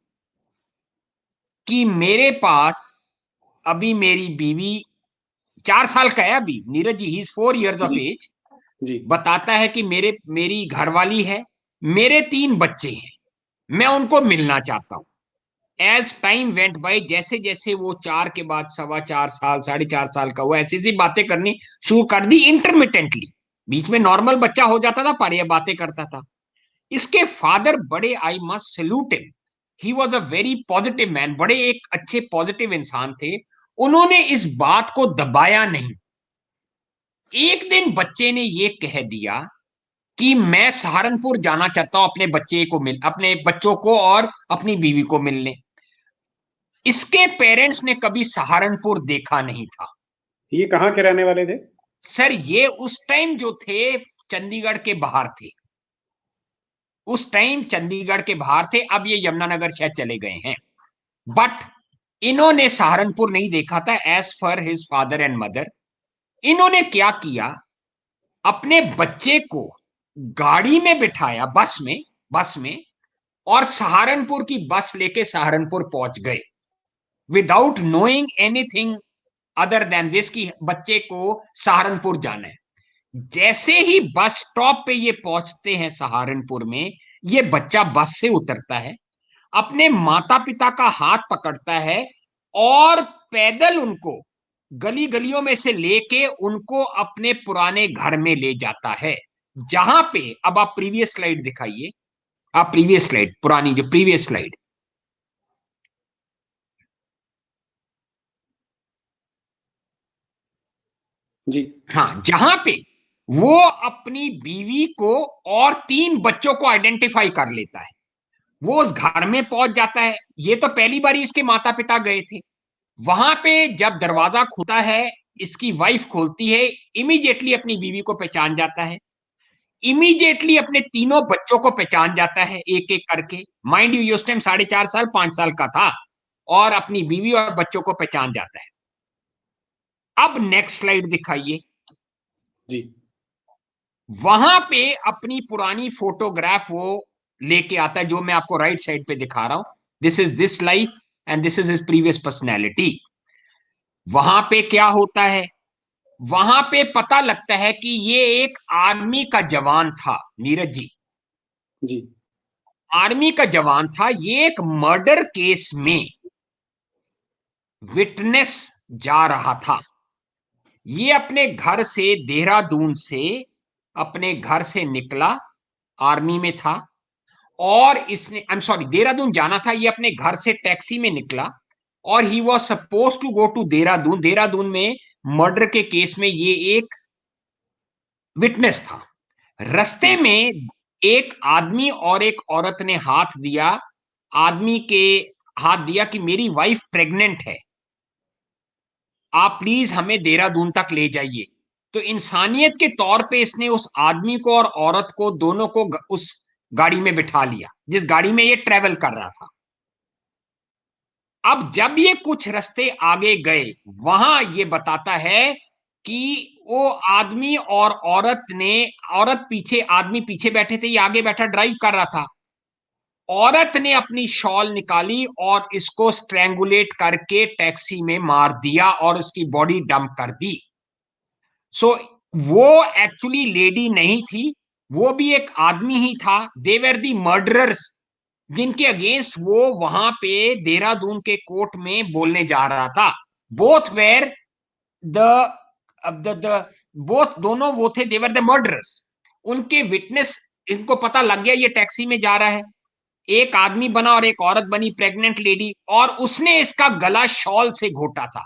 कि मेरे पास अभी मेरी बीवी 4 साल का है, अभी Neeraj ji, he is 4 years of जी एज। जी बताता है कि मेरी घरवाली है, मेरे 3 बच्चे हैं, मैं उनको मिलना चाहता हूं। एज टाइम वेंट बाय, जैसे जैसे वो 4 के बाद 4.25 साल, 4.5 साल का हुआ, ऐसी ऐसी बातें करनी शुरू कर दी इंटरमिटेंटली। बीच में नॉर्मल बच्चा हो जाता था, पर यह बातें करता था। इसके फादर बड़े, I must salute him, he was a very positive man, बड़े एक अच्छे पॉजिटिव इंसान थे। उन्होंने इस बात को दबाया नहीं। एक दिन बच्चे ने ये कह दिया कि मैं सहारनपुर जाना चाहता हूं अपने बच्चों को और अपनी बीवी को मिलने। इसके पेरेंट्स ने कभी सहारनपुर देखा नहीं था। ये कहाँ के रहने वाले थे? सर ये उस टाइम जो थे, चंडीगढ़ के बाहर थे, उस टाइम चंडीगढ़ के बाहर थे, अब ये यमुनानगर शायद चले गए हैं। बट इन्होंने सहारनपुर नहीं देखा था as per his father and mother. इन्होंने क्या किया, अपने बच्चे को गाड़ी में बिठाया, बस में, और सहारनपुर की बस लेके सहारनपुर पहुंच गए without knowing anything other than this कि बच्चे को सहारनपुर जाना है। जैसे ही बस स्टॉप पे ये पहुंचते हैं सहारनपुर में, ये बच्चा बस से उतरता है, अपने माता पिता का हाथ पकड़ता है और पैदल उनको गली गलियों में से लेके उनको अपने पुराने घर में ले जाता है। जहां पे, अब आप प्रीवियस स्लाइड दिखाइए, आप प्रीवियस स्लाइड, पुरानी जो प्रीवियस स्लाइड, जी हाँ, जहां पे वो अपनी बीवी को और 3 बच्चों को आइडेंटिफाई कर लेता है। वो उस घर में पहुंच जाता है। ये तो पहली बार इसके माता पिता गए थे। वहां पे जब दरवाजा खुलता है, इसकी वाइफ खोलती है, इमीडिएटली अपनी बीवी को पहचान जाता है, इमीडिएटली अपने तीनों बच्चों को पहचान जाता है एक एक करके। माइंड यू, उस टाइम 4.5 साल 5 साल का था, और अपनी बीवी और बच्चों को पहचान जाता है। अब नेक्स्ट स्लाइड दिखाइए। जी वहां पे अपनी पुरानी फोटोग्राफ वो लेके आता है, जो मैं आपको राइट साइड पे दिखा रहा हूं। This is this life and this is his previous personality. वहां पे क्या होता है, वहां पे पता लगता है कि ये एक आर्मी का जवान था, नीरज जी, जी आर्मी का जवान था। ये एक मर्डर केस में विटनेस जा रहा था। ये अपने घर से, देहरादून से अपने घर से निकला, आर्मी में था, और इसने, आई एम सॉरी, देहरादून जाना था, ये अपने घर से टैक्सी में निकला, और he was suppose to go to Dehradun. Dehradun में मर्डर के केस में ये एक विटनेस था। रास्ते जी में एक आदमी और एक औरत ने हाथ दिया, आदमी के हाथ दिया कि मेरी वाइफ प्रेग्नेंट है, आप प्लीज हमें देहरादून तक ले जाइए। तो इंसानियत के तौर पे इसने उस आदमी को और औरत को, दोनों को उस गाड़ी में बिठा लिया जिस गाड़ी में ये ट्रेवल कर रहा था। अब जब ये कुछ रास्ते आगे गए, वहां ये बताता है कि वो आदमी और औरत ने, औरत पीछे, आदमी पीछे बैठे थे, ये आगे बैठा ड्राइव कर रहा था। औरत ने अपनी शॉल निकाली और इसको स्ट्रैंगुलेट करके टैक्सी में मार दिया और उसकी बॉडी डंप कर दी। सो वो एक्चुअली लेडी नहीं थी, वो भी एक आदमी ही था। दे वर दी मर्डरर्स जिनके अगेंस्ट वो वहां पे देहरादून के कोर्ट में बोलने जा रहा था। Both where the the both, दोनों वो थे, देवर द मर्डरर्स। उनके विटनेस, इनको पता लग गया ये टैक्सी में जा रहा है, एक आदमी बना और एक औरत बनी, प्रेग्नेंट लेडी, और उसने इसका गला शॉल से घोटा था।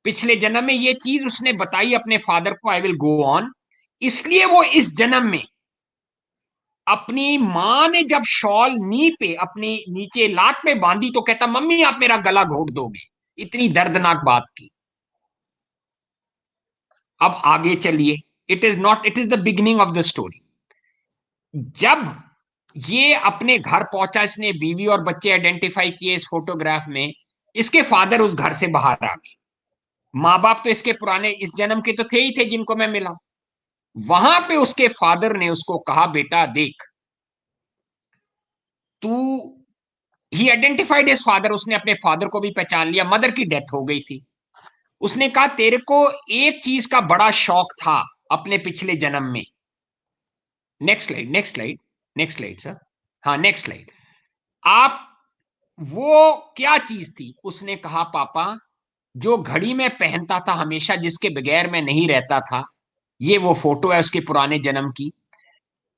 पिछले जन्म में ये चीज उसने बताई अपने फादर को, आई विल गो ऑन। इसलिए वो इस जन्म में, अपनी मां ने जब शॉल नी पे, अपनी नीचे लात पे बांधी, तो कहता मम्मी आप मेरा गला घोट दोगे, इतनी दर्दनाक बात की। अब आगे चलिए, it is not, it is the beginning of the story. जब ये अपने घर पहुंचा, इसने बीवी और बच्चे आइडेंटिफाई किए इस फोटोग्राफ में, इसके फादर उस घर से बाहर आ गए। माँ बाप तो इसके पुराने इस जन्म के तो थे ही थे जिनको मैं मिला। वहां पे उसके फादर ने उसको कहा, बेटा देख तू, ही आइडेंटिफाइड हिज फादर, उसने अपने फादर को भी पहचान लिया, मदर की डेथ हो गई थी। उसने कहा तेरे को एक चीज का बड़ा शौक था अपने पिछले जन्म में। Next slide, next slide, next slide sir, हाँ नेक्स्ट स्लाइड। आप, वो क्या चीज थी? उसने कहा पापा, जो घड़ी मैं पहनता था हमेशा, जिसके बगैर मैं नहीं रहता था, ये वो फोटो है उसके पुराने जन्म की,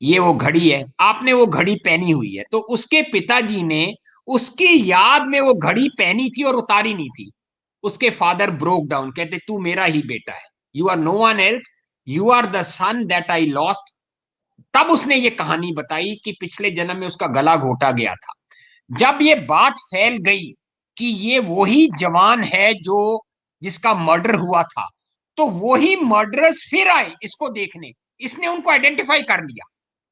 ये वो घड़ी है, आपने वो घड़ी पहनी हुई है। तो उसके पिताजी ने उसकी याद में वो घड़ी पहनी थी और उतारी नहीं थी। उसके फादर ब्रोक डाउन, कहते तू मेरा ही बेटा है, you are no one else, you are the son that I lost. तब उसने ये कहानी बताई कि पिछले जन्म में उसका गला घोटा गया था। जब ये बात फैल गई कि ये वही जवान है जो, जिसका मर्डर हुआ था, तो वही मर्डरर्स फिर आए इसको देखने। इसने उनको आइडेंटिफाई कर लिया,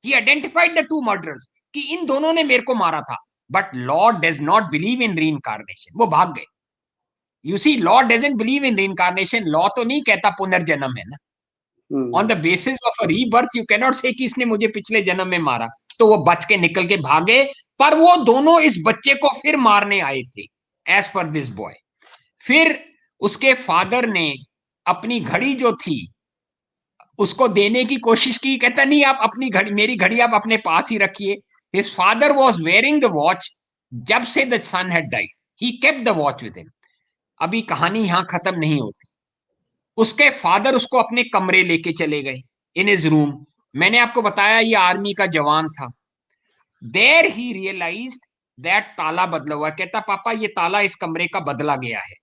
he identified the two murderers, कि इन दोनों ने मेरे को मारा था। But law does not believe in reincarnation, वो भाग गए। You see, law doesn't believe in reincarnation, law तो नहीं कहता पुनर्जन्म है ना। On the basis of a rebirth you cannot say कि इसने मुझे पिछले जन्म में मारा। तो वो बच के निकल के भागे, पर वो दोनों इस बच्चे को फिर मारने आए थे, एज पर दिस बॉय। फिर उसके फादर ने अपनी घड़ी जो थी उसको देने की कोशिश की, कहता नहीं आप अपनी घड़ी, मेरी घड़ी आप अपने पास ही रखिए। His father was wearing the watch जब से the son had died, he kept the watch with him. अभी कहानी यहां खत्म नहीं होती। उसके फादर उसको अपने कमरे लेके चले गए, इन हिज रूम। मैंने आपको बताया ये आर्मी का जवान था। देर ही रियलाइज्ड दैट ताला बदला हुआ। कहता पापा ये ताला इस कमरे का बदला गया है।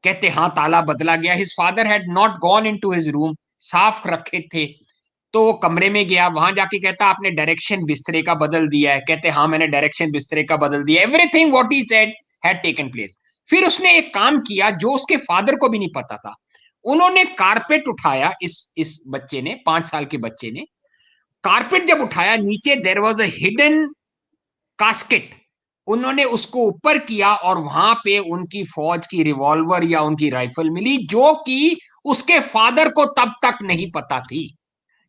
कहते हाँ ताला बदला गया। His father had not gone into his room, साफ रखे थे। तो वो कमरे में गया, वहां जाके कहता आपने डायरेक्शन बिस्तरे का बदल दिया है। कहते हाँ मैंने डायरेक्शन बिस्तरे का बदल दिया। Everything what he said had taken place. फिर उसने एक काम किया जो उसके फादर को भी नहीं पता था। उन्होंने कारपेट उठाया, इस बच्चे ने, 5 साल के बच्चे ने कारपेट जब उठाया, नीचे there was a hidden casket. उन्होंने उसको ऊपर किया और वहां पे उनकी फौज की रिवॉल्वर या उनकी राइफल मिली, जो कि उसके फादर को तब तक नहीं पता थी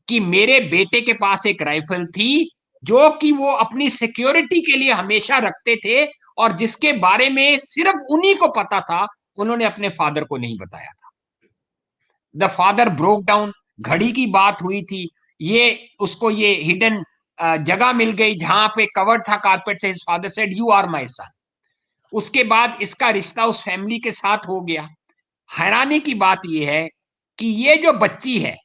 कि मेरे बेटे के पास एक राइफल थी, जो कि वो अपनी सिक्योरिटी के लिए हमेशा रखते थे और जिसके बारे में सिर्फ उन्हीं को पता था। उन्होंने अपने फादर को नहीं बताया था। The father broke down. घड़ी की बात हुई थी, ये उसको ये हिडन जगह मिल गई जहां पे कवर्ड था कारपेट से। His father said you are my son. उसके बाद इसका रिश्ता उस फैमिली के साथ हो गया। हैरानी की बात यह है कि ये जो बच्ची है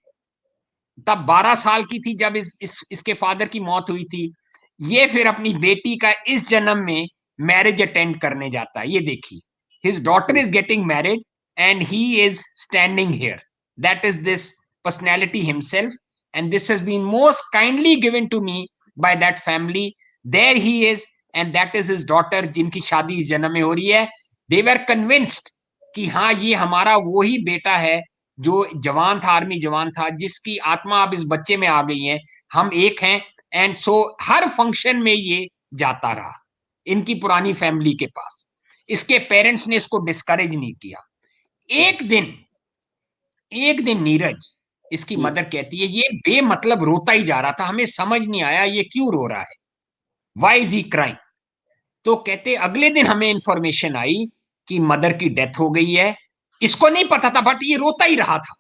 तब 12 साल की थी जब इसके फादर की मौत हुई थी। ये फिर अपनी बेटी का इस जन्म में मैरिज अटेंड करने जाता है। ये देखिए, his daughter is getting married and he is standing here. That is this personality himself, and this has been most kindly given to me by that family. There he is, and that is his daughter, जिनकी शादी इस जन्म में हो रही है। दे वर convinced कि हाँ ये हमारा वो ही बेटा है जो जवान था, आर्मी जवान था, जिसकी आत्मा अब इस बच्चे में आ गई है। हम एक हैं। एंड सो हर फंक्शन में ये जाता रहा इनकी पुरानी फैमिली के पास। इसके पेरेंट्स ने इसको डिस्करेज नहीं किया। एक दिन, एक दिन नीरज, इसकी जी। मदर कहती है ये बेमतलब रोता ही जा रहा था, हमें समझ नहीं आया ये क्यों रो रहा है, वाई इज ही क्राइंग। तो कहते अगले दिन हमें इंफॉर्मेशन आई कि मदर की डेथ हो गई है। इसको नहीं पता था बट ये रोता ही रहा था।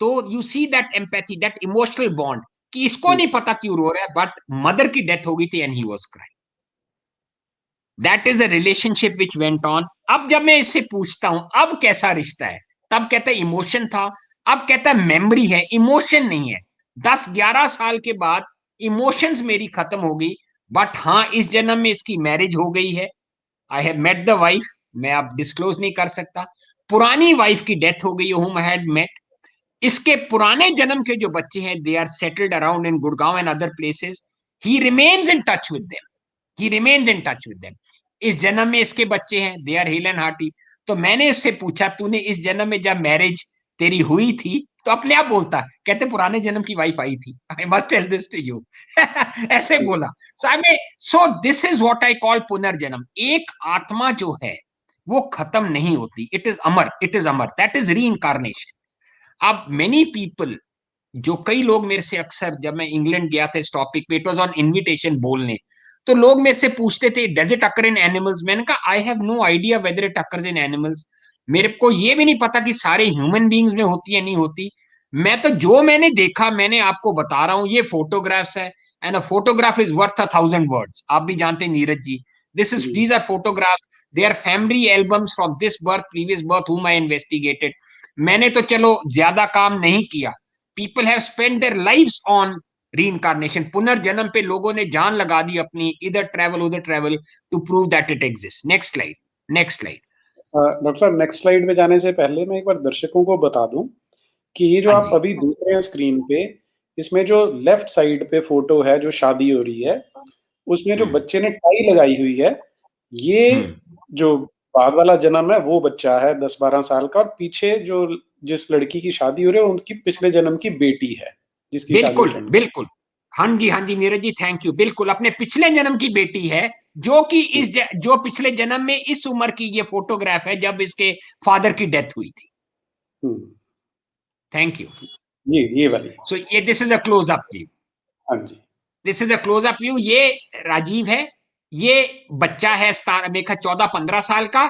तो you see that empathy, that emotional bond, कि इसको नहीं पता क्यों रो रहा है बट मदर की डेथ हो गई थी and he was crying. That is a relationship which went on. अब जब मैं इससे पूछता हूं अब कैसा रिश्ता है, तब कहता है इमोशन था। अब कहता है मेमोरी है, इमोशन नहीं है। 10-11 साल के बाद इमोशंस मेरी खत्म हो गई। बट हाँ इस जन्म में इसकी मैरिज हो गई है। I have met the wife, मैं अब डिस्क्लोज नहीं कर सकता। पुरानी वाइफ की डेथ हो गई हुम आई हैड मेट। इसके पुराने जन्म के जो बच्चे हैं they are settled around in Gurgaon and other places. He remains in touch with them, he remains in touch with them. इस जन्म में इसके बच्चे हैं, they are hale and hearty. तो मैंने इससे पूछा तूने इस जन्म में जब मैरिज तेरी हुई थी, तो अपने आप बोलता, कहते पुराने जन्म की वाइफ आई थी, I must tell this to you. ऐसे बोला। So this is what I call पुनर्जन्म। एक आत्मा जो है वो खत्म नहीं होती, इट इज अमर, इट इज अमर, दैट इज री इनकारनेशन। अब मेनी पीपल, जो कई लोग मेरे से अक्सर, जब मैं इंग्लैंड गया था इस टॉपिक पे, इट वाज ऑन इनविटेशन बोलने, तो लोग मेरे से पूछते थे does it occur in animals. मैंने कहा I have no idea whether it occurs in animals. मेरे को ये भी नहीं पता कि सारे ह्यूमन बींग्स में होती है नहीं होती। मैं तो जो मैंने देखा मैंने आपको बता रहा हूं। ये फोटोग्राफ्स है, and a photograph is worth 1,000 words. आप भी जानते हैं नीरज जी, जी। These are photographs, they are family albums from this birth, previous birth, whom I investigated. मैंने तो चलो ज्यादा काम नहीं किया। People have spend their lives on reincarnation. पुनर्जन्म पे लोगों ने जान लगा दी अपनी, इधर ट्रैवल उधर travel, to prove that it exist. Next slide, next slide. Doctor साहब, नेक्स्ट स्लाइड पे जाने से पहले मैं एक बार दर्शकों को बता दूं कि ये जो हाँ आप जी। अभी देख रहे हैं स्क्रीन पे, इसमें जो लेफ्ट साइड पे फोटो है जो शादी हो रही है, उसमें जो हम्म बच्चे ने टाई लगाई हुई है, ये हम्म जो बाद वाला जन्म है वो बच्चा है 10-12 साल का, और पीछे जो जिस लड़की की शादी हो रही है उनकी पिछले जन्म की बेटी है, जिसकी शादी बिल्कुल अटेंड कर। बिल्कुल। हाँ जी नीरज जी, थैंक यू। बिल्कुल अपने पिछले जन्म की बेटी है, जो कि हुँ, जो पिछले जन्म में इस उम्र की ये फोटोग्राफ है जब इसके फादर की डेथ हुई थी। Hmm, thank you. ये वाली। सो ये this is a close up view, हाँ जी। This is a close up view. ये राजीव है, ये बच्चा है 14-15 साल का।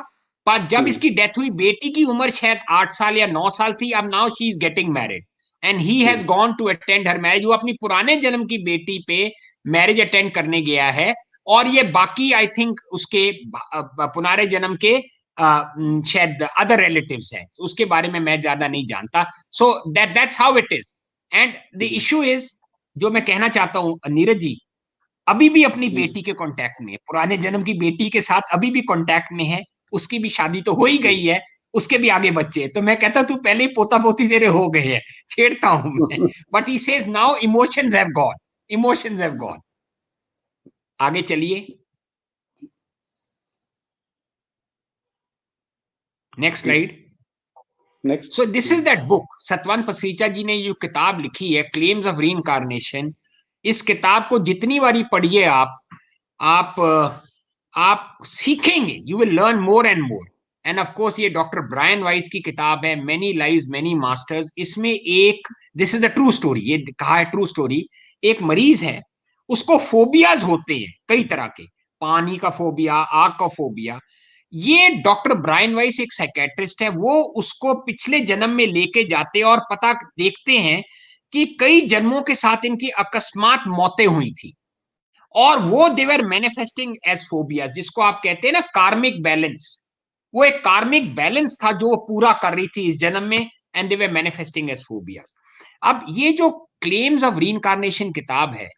पर जब हुँ, इसकी डेथ हुई, बेटी की उम्र शायद 8 साल या 9 साल थी। अब now she is getting married and he हुँ, has gone to attend her marriage. वो अपनी पुराने जन्म की बेटी पे मैरिज अटेंड करने गया है। और ये बाकी आई थिंक उसके पुराने जन्म के शायद अदर रिलेटिव्स हैं, उसके बारे में मैं ज्यादा नहीं जानता। So that's how it is. And the जी, इशू इज, जो मैं कहना चाहता हूं नीरज जी, अभी भी अपनी जी, बेटी के कांटेक्ट में है, पुराने जन्म की बेटी के साथ अभी भी कांटेक्ट में है। उसकी भी शादी तो हो ही जी। गई है, उसके भी आगे बच्चे हैं। तो मैं कहता तू पहले ही पोता पोती तेरे हो गए हैं, छेड़ता हूं मैं। But he says now emotions have gone, emotions have gone. आगे चलिए, नेक्स्ट जी, slide. Next. So this hmm, is that book, Satwant Pasricha ji ने जो किताब लिखी है, क्लेम्स ऑफ रीइंकारनेशन। इस किताब को जितनी बारी पढ़िए आप आप सीखेंगे, you will learn more and more. End of course ये डॉक्टर ब्रायन वाइस की किताब है, मेनी लाइव्स मेनी मास्टर्स। इसमें एक, this is a true story, ये कहा है ट्रू स्टोरी। एक मरीज है, उसको फोबियाज होते हैं कई तरह के, पानी का फोबिया, आग का फोबिया। ये डॉक्टर ब्रायन वाइस एक साइकेट्रिस्ट है, वो उसको पिछले जन्म में लेके जाते हैं और पता देखते हैं कि कई जन्मों के साथ इनकी अकस्मात मौतें हुई थी। और वो देवर मैनिफेस्टिंग एज फोबियाज, जिसको आप कहते हैं ना कार्मिक बैलेंस। वो एक कार्मिक बैलेंस था जो वो पूरा कर रही थी इस जन्म में, and they're manifesting as phobias. अब ये जो क्लेम्स ऑफ रीइंकारनेशन किताब है,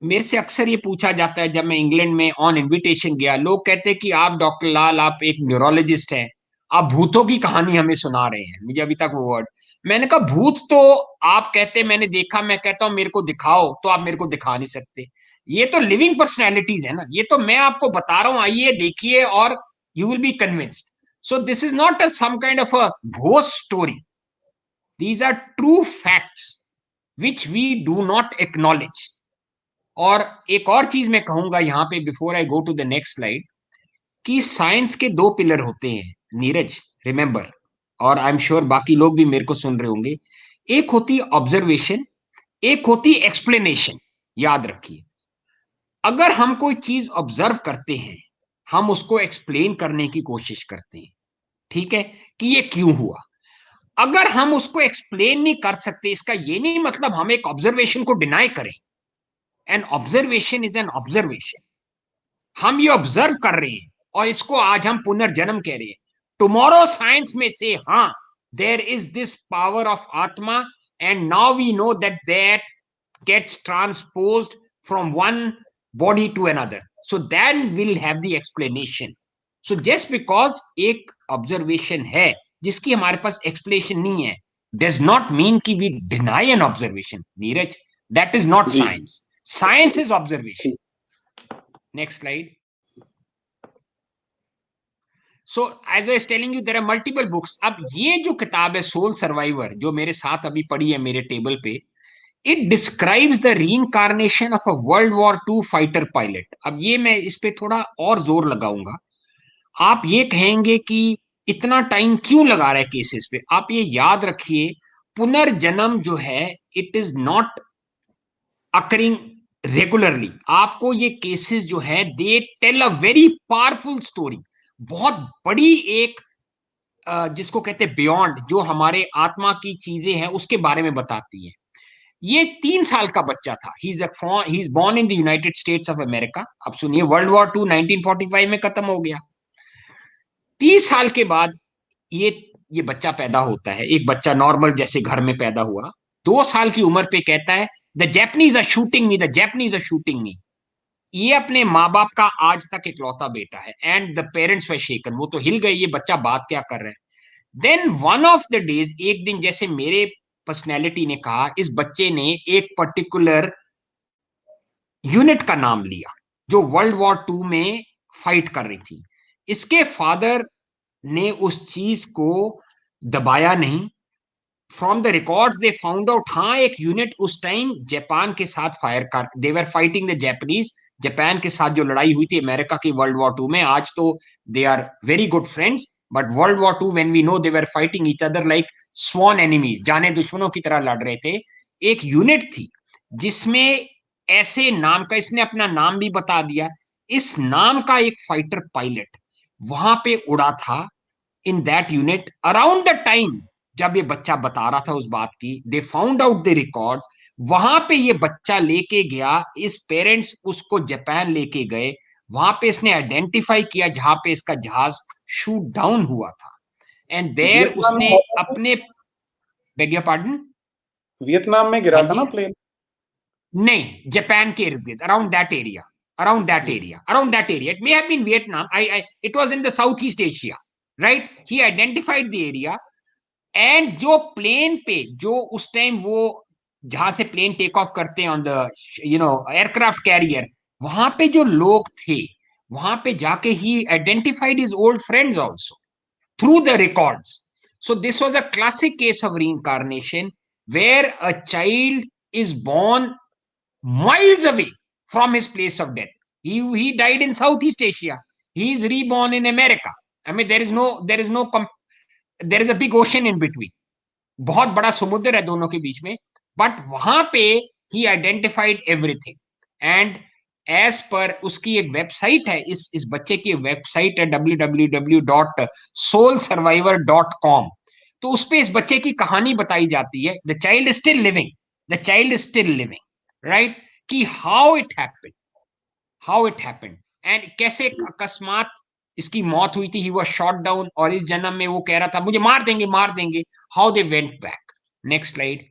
मेरे से अक्सर ये पूछा जाता है, जब मैं इंग्लैंड में ऑन इनविटेशन गया, लोग कहते हैं कि आप डॉक्टर लाल, आप एक न्यूरोलॉजिस्ट हैं, आप भूतों की कहानी हमें सुना रहे हैं। मुझे अभी तक वो वर्ड, मैंने कहा भूत तो आप कहते हैं मैंने देखा, मैं कहता हूं मेरे को दिखाओ, तो आप मेरे को दिखा नहीं सकते। ये तो लिविंग पर्सनैलिटीज है ना, ये तो मैं आपको बता रहा हूं, आइए देखिए और you will be convinced. So this is not a some kind of a ghost story, these are true facts which we do not acknowledge. और एक और चीज मैं कहूंगा यहां पे, before I go to the next slide, कि science के दो पिलर होते हैं नीरज, रिमेंबर। और आई एम श्योर बाकी लोग भी मेरे को सुन रहे होंगे। एक होती है ऑब्जर्वेशन, एक होती है एक्सप्लेनेशन। याद रखिए, अगर हम कोई चीज ऑब्जर्व करते हैं, हम उसको एक्सप्लेन करने की कोशिश करते हैं, ठीक है, कि ये क्यों हुआ। अगर हम उसको एक्सप्लेन नहीं कर सकते, इसका ये नहीं मतलब हम एक ऑब्जर्वेशन को डिनाई करें। An observation is an observation, हम ये ऑब्जर्व कर रहे हैं और इसको आज हम पुनर्जन्म कह रहे हैं। टुमारो साइंस में से, हाँ, there is this power of atma, and now we know that gets transposed from one body to another, so that will have the explanation. So just because एक ऑब्जर्वेशन है जिसकी हमारे पास एक्सप्लेनेशन नहीं है, डज नॉट मीन कि we deny an observation. Neeraj, that is not जी, science, science is ठीक। Observation. Next slide. So as I telling you there are multiple books. अब ये जो किताब है सोल सर्वाइवर, जो मेरे साथ अभी पड़ी है मेरे टेबल पे, it describes the reincarnation of a world war two fighter pilot. अब ये मैं इस पे थोड़ा और जोर लगाऊंगा। आप ये कहेंगे कि इतना टाइम क्यों लगा रहे केसेस पे? आप ये याद रखिए, पुनर्जन्म जो है, it is not occurring regularly. आपको ये केसेस जो है, they tell a very powerful story. बहुत बड़ी एक जिसको कहते हैं बियॉन्ड, जो हमारे आत्मा की चीजें हैं उसके बारे में बताती है। ये 3 साल का बच्चा था। He is born in the United states of America. अब सुनिए, वर्ल्ड वॉर टू 1945 में खत्म हो गया। 30 साल के बाद ये ये बच्चा पैदा होता है, एक बच्चा नॉर्मल जैसे घर में पैदा हुआ। 2 साल की उम्र पे कहता है, the Japanese are shooting me, the Japanese are shooting me. ये अपने माँ बाप का आज तक इकलौता बेटा है। एंड द पेरेंट्स वर शेकन, वो तो हिल गए, ये बच्चा बात क्या कर रहा है। Then one of the days, एक दिन, जैसे मेरे पर्सनैलिटी ने कहा, इस बच्चे ने एक पर्टिकुलर यूनिट का नाम लिया जो वर्ल्ड वॉर टू में फाइट कर रही थी। इसके फादर ने उस चीज को दबाया नहीं। From the records they found out, हाँ, एक यूनिट उस टाइम जापान के साथ फायर कर, they were fighting the Japanese. Japan के साथ जो लड़ाई हुई थी अमेरिका की वर्ल्ड वॉर टू में, आज तो they are very good friends, but world war two when we know they were fighting each other like sworn enemies, जाने दुश्मनों की तरह लड़ रहे थे। एक यूनिट थी जिसमें ऐसे नाम का, इसने अपना नाम भी बता दिया, इस नाम का एक फाइटर पायलट वहां पे उड़ा था in that unit around the time जब ये बच्चा बता रहा था उस बात की। They found out the records, वहां पे ये बच्चा लेके गया, इस पेरेंट्स उसको जापान लेके गए, वहां पे इसने आइडेंटिफाई किया जहां पे इसका जहाज शूट डाउन हुआ था। एंड देयर वियतनाम में उसने हुआ था? अपने, बेग योर पार्डन? वियतनाम में हाँ गिरा था जी। ना प्लेन? नहीं, जापान के इर्द गिर्द, around that area, around that जी। Area, around that area. It may have been Vietnam, I it was in the south east Asia, right? He identified the area. And जो प्लेन पे, जो उस time वो जहां से प्लेन टेक ऑफ करते हैं ऑन द एयरक्राफ्ट कैरियर, वहां पे जो लोग थे, वहां पे जाके he identified his old friends also through the records. So this was a classic case of reincarnation where a child is born miles away from his place of death. He died in Southeast Asia. He is reborn in America. I mean, there is a big ocean in between. बहुत बड़ा समुद्र है दोनों के बीच में, but वहां पे he identified everything. And as per उसकी एक वेबसाइट है, इस बच्चे की वेबसाइट है www.soulsurvivor.com। तो उस पे इस बच्चे की कहानी बताई जाती है, the child is still living, the child is still living, right? कि हाउ इट हैपेंड एंड कैसे अकस्मात इसकी मौत हुई थी। ही वाज शॉट डाउन, और इस जन्म में वो कह रहा था मुझे मार देंगे, मार देंगे। How they went back. Next slide.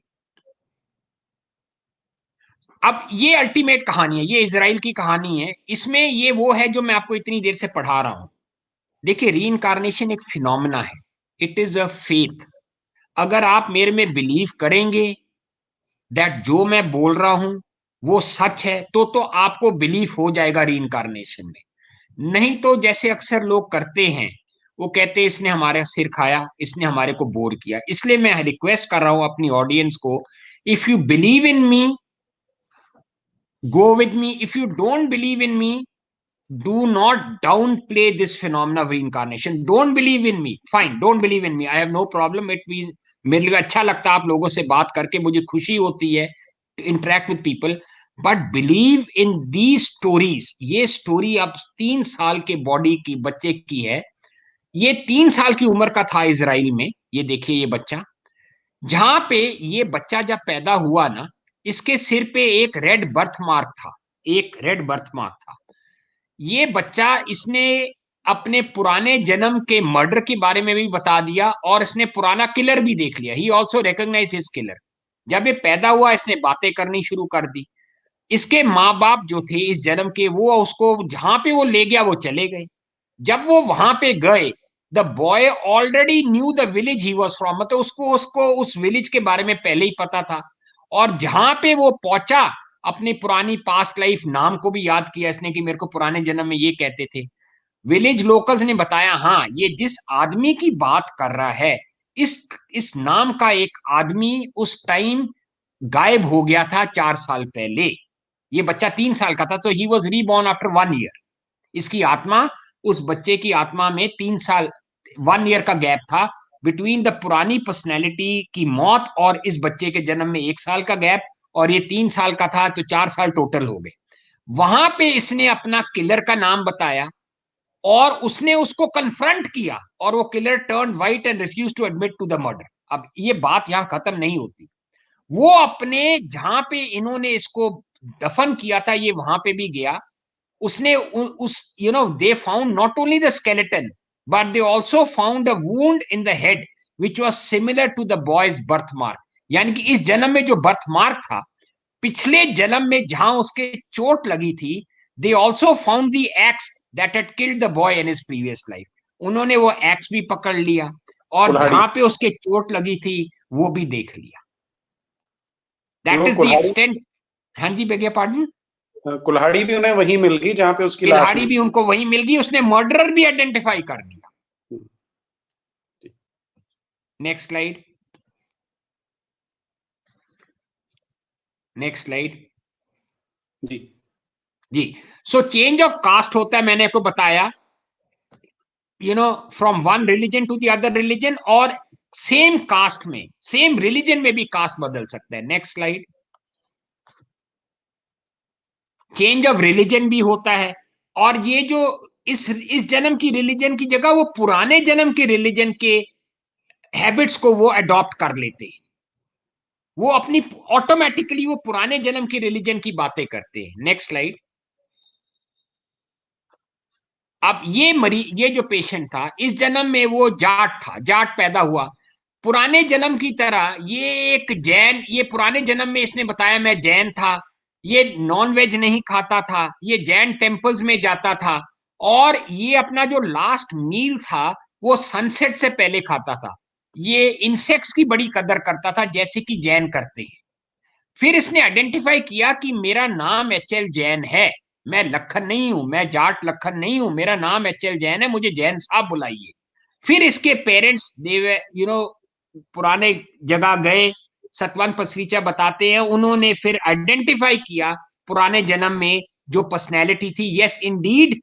अब ये अल्टीमेट कहानी है, ये इजराइल की कहानी है। इसमें ये वो है जो मैं आपको इतनी देर से पढ़ा रहा हूं। देखिए, री इनकारनेशन एक फिनोमिना है, इट इज अ फेथ। अगर आप मेरे में बिलीव करेंगे दैट जो मैं बोल रहा हूं वो सच है, तो आपको बिलीव हो जाएगा री इनकारनेशन में। नहीं तो जैसे अक्सर लोग करते हैं, वो कहते हैं इसने हमारे सिर खाया, इसने हमारे को बोर किया। इसलिए मैं रिक्वेस्ट कर रहा हूं अपनी ऑडियंस को, if you believe in me, go with me. If you don't believe in me, do not downplay this phenomena of reincarnation. Don't believe in me, fine, don't believe in me, I have no problem। it means मेरे लिए अच्छा लगता है आप लोगों से बात करके, मुझे खुशी होती है to interact with people, but believe in these stories। ये स्टोरी अब 3 साल के बॉडी की बच्चे की है। ये 3 साल की उम्र का था इसराइल में। ये देखिए, ये बच्चा, जहां पे ये बच्चा जब पैदा हुआ ना, इसके सिर पे एक रेड बर्थ मार्क था, एक रेड बर्थ मार्क था। ये बच्चा, इसने अपने पुराने जन्म के मर्डर के बारे में भी बता दिया, और इसने पुराना किलर भी देख लिया। He also recognised his killer. जब ये पैदा हुआ, इसने बातें करनी शुरू कर दी। इसके माँ बाप जो थे इस जन्म के, वो उसको जहां पे वो ले गया वो चले गए। जब वो वहां पे गए, the boy already knew the village he was from, मतलब उसको उसको उस विलेज के बारे में पहले ही पता था। और जहां पे वो पहुंचा, अपनी पुरानी पास्ट लाइफ नाम को भी याद किया इसने कि मेरे को पुराने जन्म में ये कहते थे। विलेज लोकल्स ने बताया हाँ ये जिस आदमी की बात कर रहा है, इस नाम का एक आदमी उस टाइम गायब हो गया था 4 साल पहले। ये बच्चा 3 साल का था, तो he was reborn after 1 year. इसकी आत्मा, उस बच्चे की आत्मा में 3 साल, 1 ईयर का गैप था बिटवीन द पुरानी पर्सनैलिटी की मौत और इस बच्चे के जन्म में 1 साल का गैप, और ये 3 साल का था, तो 4 साल टोटल हो गए। वहां पे इसने अपना किलर का नाम बताया और उसने उसको कन्फ्रंट किया, और वो killer turn white and refuse to admit to the murder. अब ये बात यहां खत्म नहीं होती। वो अपने जहां पे इन्होंने इसको दफन किया था, ये वहां पे भी गया। उसने उस they found not only the skeleton, but they also found a wound in the head which was similar to the boy's birth mark. यानी कि इस जन्म में जो बर्थ मार्क था, पिछले जन्म में जहां उसके चोट लगी थी, दे also found the x that had killed the boy in his previous life. उन्होंने वो एक्स भी पकड़ लिया, और कुल्हाड़ी। जहां पे उसके चोट लगी थी वो भी देख लिया। दैट वो इज द कुल्हाड़ी, एक्सटेंट। हाँ जी, बेगिया पार्डन। कुल्हाड़ी भी उन्हें वहीं मिल गई जहां पे उसकी लाश खिलाड़ी मिली भी थी। उनको वही मिल गई, उसने मर्डरर भी आइडेंटिफाई कर दिया। जी। Next slide, next slide. जी। जी। सो चेंज ऑफ कास्ट होता है, मैंने आपको बताया, from one religion to the other religion, और सेम कास्ट में, सेम रिलीजन में भी कास्ट बदल सकता है। Next slide. Change of religion भी होता है, और ये जो इस जन्म की रिलीजन की जगह वो पुराने जन्म के रिलीजन के हैबिट्स को वो अडॉप्ट कर लेते हैं। वो अपनी ऑटोमेटिकली वो पुराने जन्म के रिलीजन की बातें करते हैं। Next slide. अब ये जो पेशेंट था, इस जन्म में वो जाट था, जाट पैदा हुआ। पुराने जन्म की तरह ये एक जैन, ये पुराने जन्म में इसने बताया मैं जैन था, ये नॉन वेज नहीं खाता था, ये जैन टेम्पल्स में जाता था, और ये अपना जो लास्ट मील था वो सनसेट से पहले खाता था। ये इंसेक्ट्स की बड़ी कदर करता था, जैसे कि जैन करते हैं। फिर इसने आइडेंटिफाई किया कि मेरा नाम एच एल जैन है, मैं लखन नहीं हूं, मैं जाट लखन नहीं हूं, मेरा नाम एच एल जैन है, मुझे जैन साहब बुलाइए। फिर इसके पेरेंट्स देवे पुराने जगह गए, सतवंत पसरीचा बताते हैं, उन्होंने फिर आइडेंटिफाई किया पुराने जन्म में जो पर्सनैलिटी थी, yes Indeed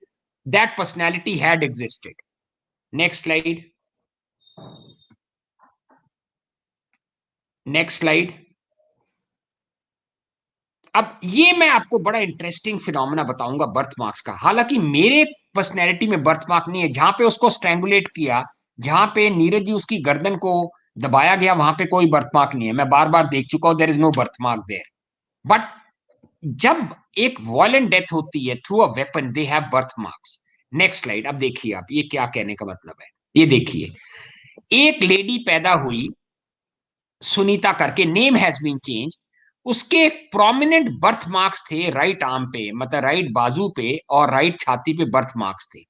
that personality had existed. Next slide, next slide. अब ये मैं आपको बड़ा इंटरेस्टिंग फिनोमेना बताऊंगा बर्थ मार्क्स का। हालांकि मेरे पर्सनैलिटी में बर्थ मार्क नहीं है। जहां पे उसको स्ट्रैंगुलेट किया, जहां पे नीरज जी उसकी गर्दन को दबाया गया, वहां पे कोई बर्थ मार्क नहीं है, मैं बार बार देख चुका हूं, there is no birth mark there. But जब एक वॉयलेंट डेथ होती है through a weapon, they have birth marks. Next slide. अब देखिए आप ये क्या कहने का मतलब है। ये देखिए, एक लेडी पैदा हुई सुनीता करके, नेम हैज बीन चेंज। उसके प्रोमिनेंट बर्थ मार्क्स थे राइट आर्म पे, मतलब राइट बाजू पे और राइट छाती पे बर्थ मार्क्स थे।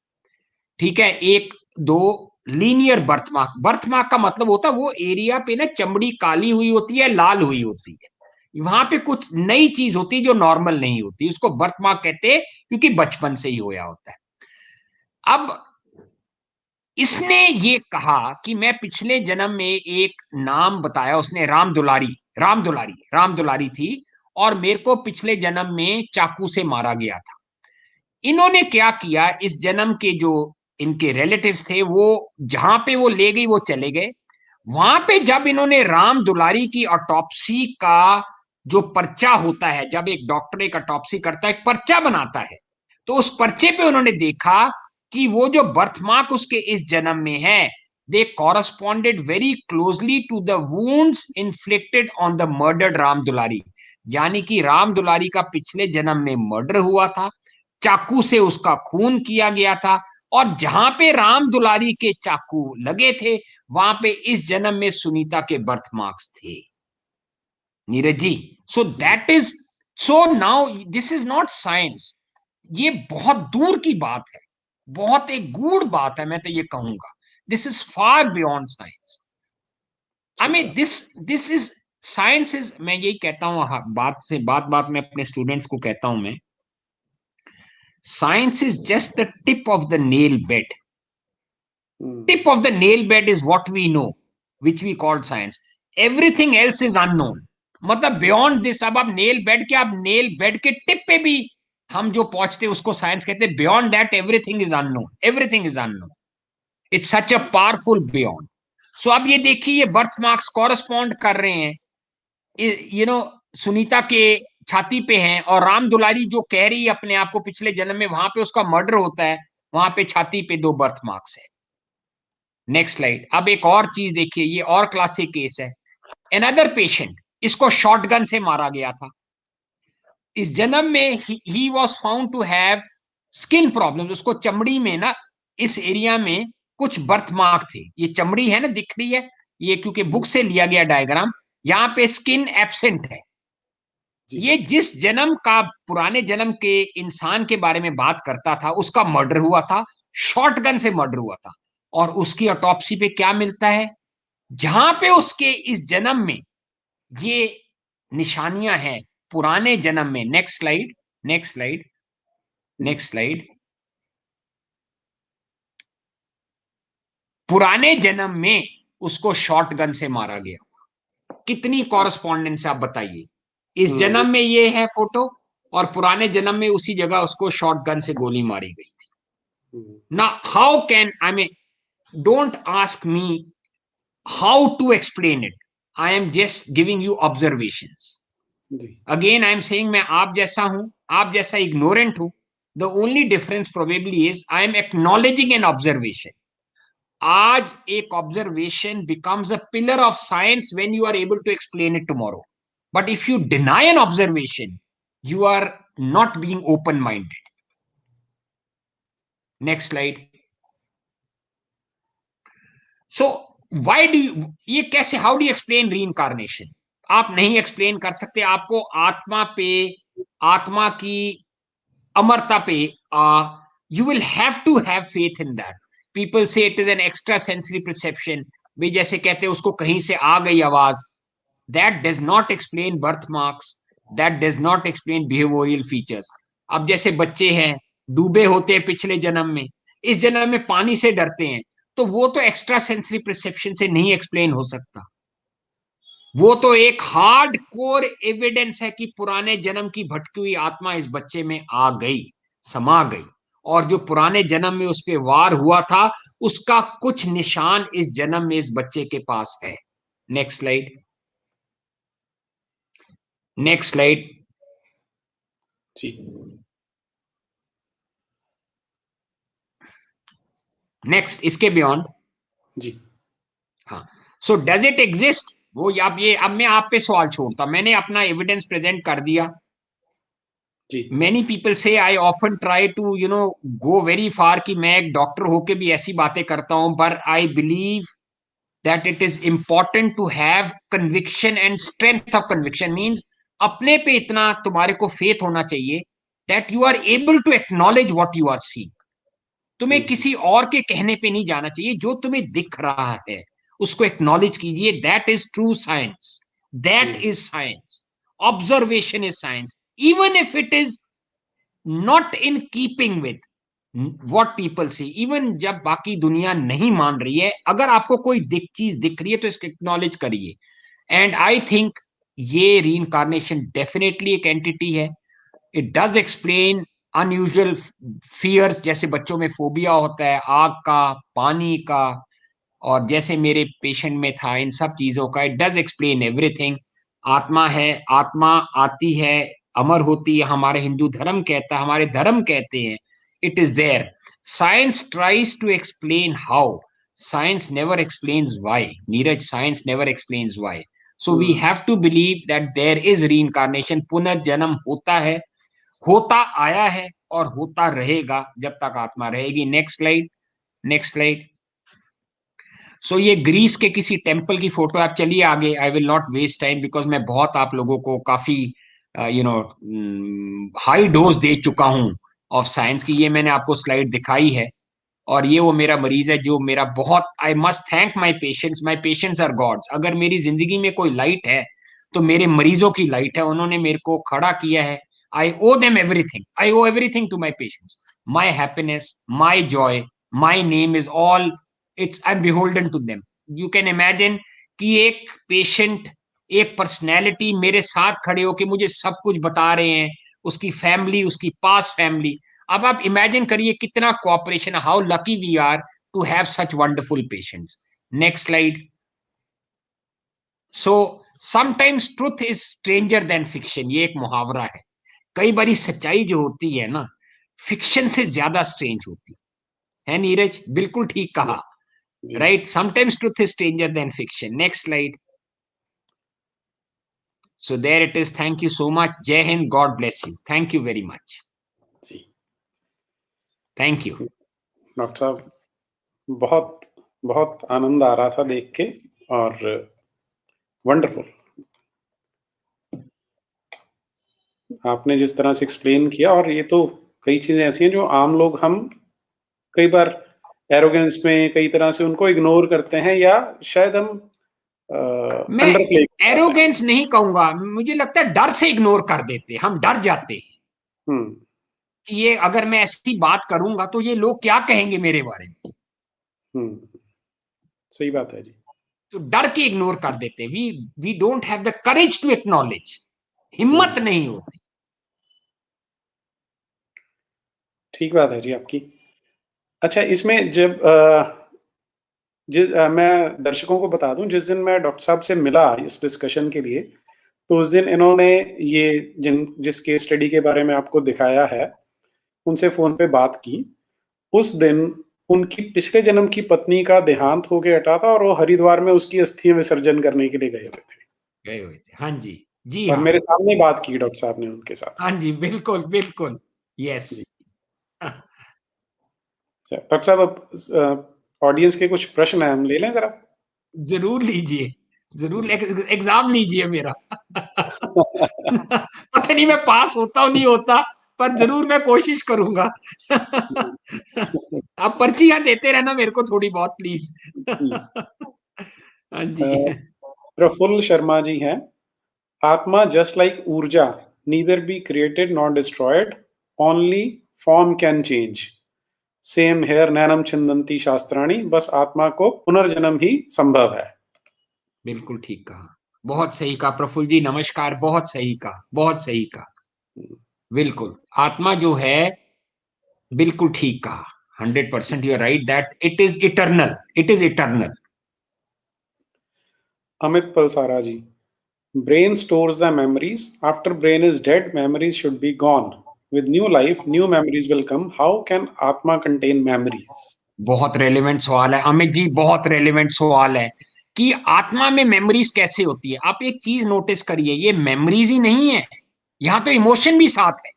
ठीक है, एक दो linear birth mark. Birth mark का मतलब होता है वो एरिया पे ना चमड़ी काली हुई होती है, लाल हुई होती है, वहां पे कुछ नई चीज होती है जो नॉर्मल नहीं होती, उसको बर्थ मार्क कहते हैं, क्योंकि बचपन से ही होया होता है। अब इसने ये कहा कि मैं पिछले जन्म में एक नाम बताया उसने, राम दुलारी, राम दुलारी, राम दुलारी थी, और मेरे को पिछले जन्म में चाकू से मारा गया था। इन्होंने क्या किया, इस जन्म के जो इनके रिलेटिव्स थे, वो जहां पे वो ले गई वो चले गए। वहां पे जब इन्होंने राम दुलारी की ऑटोप्सी का जो पर्चा होता है, जब एक डॉक्टर एक ऑटोप्सी करता है, एक पर्चा बनाता है, तो उस पर्चे पे उन्होंने देखा कि वो जो बर्थमार्क उसके इस जन्म में है, they corresponded very closely to the wounds inflicted on the murdered Ram Dulari. यानी कि राम दुलारी का पिछले जन्म में मर्डर हुआ था, चाकू से उसका खून किया गया था, और जहां पे राम दुलारी के चाकू लगे थे, वहां पे इस जन्म में सुनीता के बर्थ मार्क्स थे। नीरज जी, सो जी। That is, so now this is not science, ये बहुत दूर की बात है, बहुत एक गूढ़ बात है, मैं तो ये कहूंगा, this is far beyond science. I ठीक मीन है। दिस इज साइंस इज, मैं यही कहता हूं, बात से बात बात में अपने स्टूडेंट्स को कहता हूं मैं, Science is just the tip of the nail bed. Hmm, Tip of the nail bed is what we know, which we call science. Everything else is unknown. मतलब बियॉन्ड दिस, अब आप नेल बेड के, आप nail bed के tip पे भी हम जो पहुंचते उसको साइंस कहते हैं. Beyond that everything is unknown, everything is unknown. It's such a powerful beyond. So अब ये देखिए, ये बर्थ मार्क्स कॉरस्पॉन्ड कर रहे हैं, यू नो, सुनीता के छाती पे हैं, और राम दुलारी जो कह रही है अपने आप को पिछले जन्म में, वहां पे उसका मर्डर होता है, वहां पे छाती पे 2 बर्थ मार्क्स है. Next slide. अब एक और चीज देखिए, ये और क्लासिक केस है. अनदर पेशेंट, इसको शॉटगन से मारा गया था. इस जन्म में he was found to have skin problem. उसको चमड़ी में ना, इस एरिया में कुछ बर्थ मार्क थे. ये चमड़ी है ना, दिख रही है, ये क्योंकि जी, बुक से लिया गया डायग्राम. यहाँ पे स्किन एब्सेंट है. जी, ये जिस जन्म का, पुराने जन्म के इंसान के बारे में बात करता था, उसका मर्डर हुआ था, शॉटगन से मर्डर हुआ था. और उसकी ऑटोप्सी पे क्या मिलता है, जहां पे उसके इस जन्म में ये निशानियां हैं, पुराने जन्म में. नेक्स्ट स्लाइड, नेक्स्ट स्लाइड, जी, नेक्स्ट स्लाइड. पुराने जन्म में उसको शॉटगन से मारा गया. कितनी कॉरस्पॉन्डेंस आप बताइए. इस हम्म, जन्म में ये है फोटो, और पुराने जन्म में उसी जगह उसको शॉटगन से गोली मारी गई थी. हम्म, ना how can I mean, don't ask me how to explain it. I am just giving you observations. जी, अगेन आई एम सेइंग, मैं आप जैसा हूं, आप जैसा इग्नोरेंट हूं. The only difference probably is I am acknowledging an observation. आज एक observation becomes a pillar of science when you are able to explain it tomorrow. But if you deny an observation, you are not being open minded. Next slide. So why do you, ये कैसे, how do you explain री incarnation. आप नहीं explain कर सकते. आपको आत्मा पे, आत्मा की अमरता पे, you will have to have faith in that. People say it is an extra sensory perception. भी जैसे कहते हैं उसको कहीं से आ गई आवाज. That does not explain birth marks. That does not explain behavioural features. अब जैसे बच्चे हैं, डूबे होते हैं पिछले जन्म में, इस जन्म में पानी से डरते हैं, तो वो तो एक्स्ट्रा सेंसरी परसेप्शन से नहीं एक्सप्लेन हो सकता. वो तो एक हार्ड कोर एविडेंस है कि पुराने जन्म की भटकी हुई आत्मा इस बच्चे में आ गई, समा गई, और जो पुराने जन्म में उस पर वार हुआ था, उसका कुछ निशान इस जन्म में इस बच्चे के पास है. Next slide, next slide. जी, नेक्स्ट, इसके बियॉन्ड. जी, हाँ. सो डज इट एग्जिस्ट, वो अब ये, अब मैं आप पे सवाल छोड़ता, मैंने अपना एविडेंस प्रेजेंट कर दिया. जी, many people say I often try to go very far कि मैं एक डॉक्टर होके भी ऐसी बातें करता हूं, पर I believe that it is important to have conviction, and strength of conviction means अपने पे इतना तुम्हारे को फेथ होना चाहिए that you are able to acknowledge what you are seeing. तुम्हें हम्म, किसी और के कहने पे नहीं जाना चाहिए. जो तुम्हें दिख रहा है उसको एक्नॉलेज कीजिए. That is true science. That hmm, is science. Observation is science, even if it is not in keeping with what people see. Even जब बाकी दुनिया नहीं मान रही है, अगर आपको कोई चीज दिख रही है तो इसको एक्नॉलेज करिए. एंड आई थिंक ये रीइंकारनेशन डेफिनेटली एक एंटिटी है. It does explain unusual fears, जैसे बच्चों में फोबिया होता है आग का, पानी का, और जैसे मेरे पेशेंट में था, इन सब चीजों का. It does explain everything. आत्मा है, आत्मा आती है, अमर होती है, हमारे हिंदू धर्म कहता है, हमारे धर्म कहते हैं. It is there. Science tries to explain how. Science never explains why. Neeraj, science never explains why. So we hmm, have to believe that there is reincarnation. पुनर्जन्म होता है, होता आया है, और होता रहेगा जब तक आत्मा रहेगी. Next slide, next slide. So ये ग्रीस के किसी टेम्पल की फोटो. आप चलिए आगे. I will not waste time because मैं बहुत आप लोगों को काफी हाई डोज दे चुका हूं ऑफ साइंस की. ये मैंने आपको स्लाइड दिखाई है, और ये वो मेरा मरीज है जो मेरा बहुत, I must thank my patients are gods. अगर मेरी जिंदगी में कोई लाइट है तो मेरे मरीजों की लाइट है. उन्होंने मेरे को खड़ा किया है I owe them everything. I owe everything to my patients. My happiness, my joy, my name is all, I'm beholden to them. You can imagine कि एक पेशेंट, एक पर्सनैलिटी मेरे साथ खड़े होके मुझे सब कुछ बता रहे हैं, उसकी फैमिली, उसकी पास फैमिली. अब आप इमेजिन करिए कितना cooperation, how lucky we are to have such wonderful patients. Next slide. So sometimes truth is stranger than fiction, ये एक मुहावरा है. कई बारी सच्चाई जो होती है ना, फिक्शन से ज्यादा स्ट्रेंज होती है नीरज, बिल्कुल ठीक कहा. Right, sometimes truth is stranger than fiction. Next slide. So there it is. Thank you so much. Jai Hind. God bless you. Thank you very much. जी. Thank you. डॉक्टर साहब, बहुत बहुत आनंद आ रहा था देख के, और वंडरफुल. आपने जिस तरह से एक्सप्लेन किया, और ये तो कई चीजें ऐसी हैं जो आम लोग, हम कई बार एरोगेंस में कई तरह से उनको इग्नोर करते हैं, या शायद हम मैं एरोगेंस नहीं कहूंगा, मुझे लगता है डर से इग्नोर कर देते, हम डर जाते हैं कि ये अगर मैं ऐसी बात करूंगा तो ये लोग क्या कहेंगे मेरे बारे में. सही बात है जी. तो डर के इग्नोर कर देते. We don't have the courage to acknowledge. हिम्मत नहीं होती. ठीक बात है जी आपकी. अच्छा, इसमें जब मैं दर्शकों को बता दूं, जिस दिन मैं डॉक्टर साहब से मिला इस डिस्कशन के लिए, तो उस दिन इन्होंने ये जिस केस स्टडी के बारे में आपको दिखाया है, उनसे फोन पे बात की. उस दिन उनकी पिछले जन्म की पत्नी का देहांत होके हटा था, और वो हरिद्वार में उसकी अस्थियां विसर्जन करने के लिए गए हुए थे. हाँ जी. जी और हाँ, मेरे सामने बात की डॉक्टर साहब ने उनके साथ. हाँ जी, बिल्कुल बिल्कुल. यस. डॉक्टर साहब, अब ऑडियंस के कुछ प्रश्न है, हम ले लें जरा. जरूर लीजिए, जरूर. एग्जाम लीजिए मेरा. पता नहीं मैं पास होता हूँ नहीं होता, पर जरूर मैं कोशिश करूंगा. आप पर्चियां देते रहना मेरे को थोड़ी बहुत, प्लीज. हाँ जी. प्रफुल्ल शर्मा जी हैं. Atma just like urja, neither be created not destroyed, only form can change. Same here नैनम छिंदंती शास्त्राणी. बस आत्मा को पुनर्जन्म ही संभव है. बिल्कुल ठीक कहा, बहुत सही कहा प्रफुल्ल जी. नमस्कार. बहुत सही कहा, बहुत सही कहा. बिल्कुल, आत्मा जो है, बिल्कुल ठीक कहा. 100% you are right that it is eternal. It is eternal. Amit Palsara ji. Brain stores the memories. After brain is dead, memories should be gone. With new life, new memories will come. How can आत्मा contain memories? बहुत relevant सवाल है अमित जी, बहुत relevant सवाल है कि आत्मा में मेमोरीज कैसे होती है. आप एक चीज नोटिस करिए, ये मेमोरीज ही नहीं है, यहां तो इमोशन भी साथ है.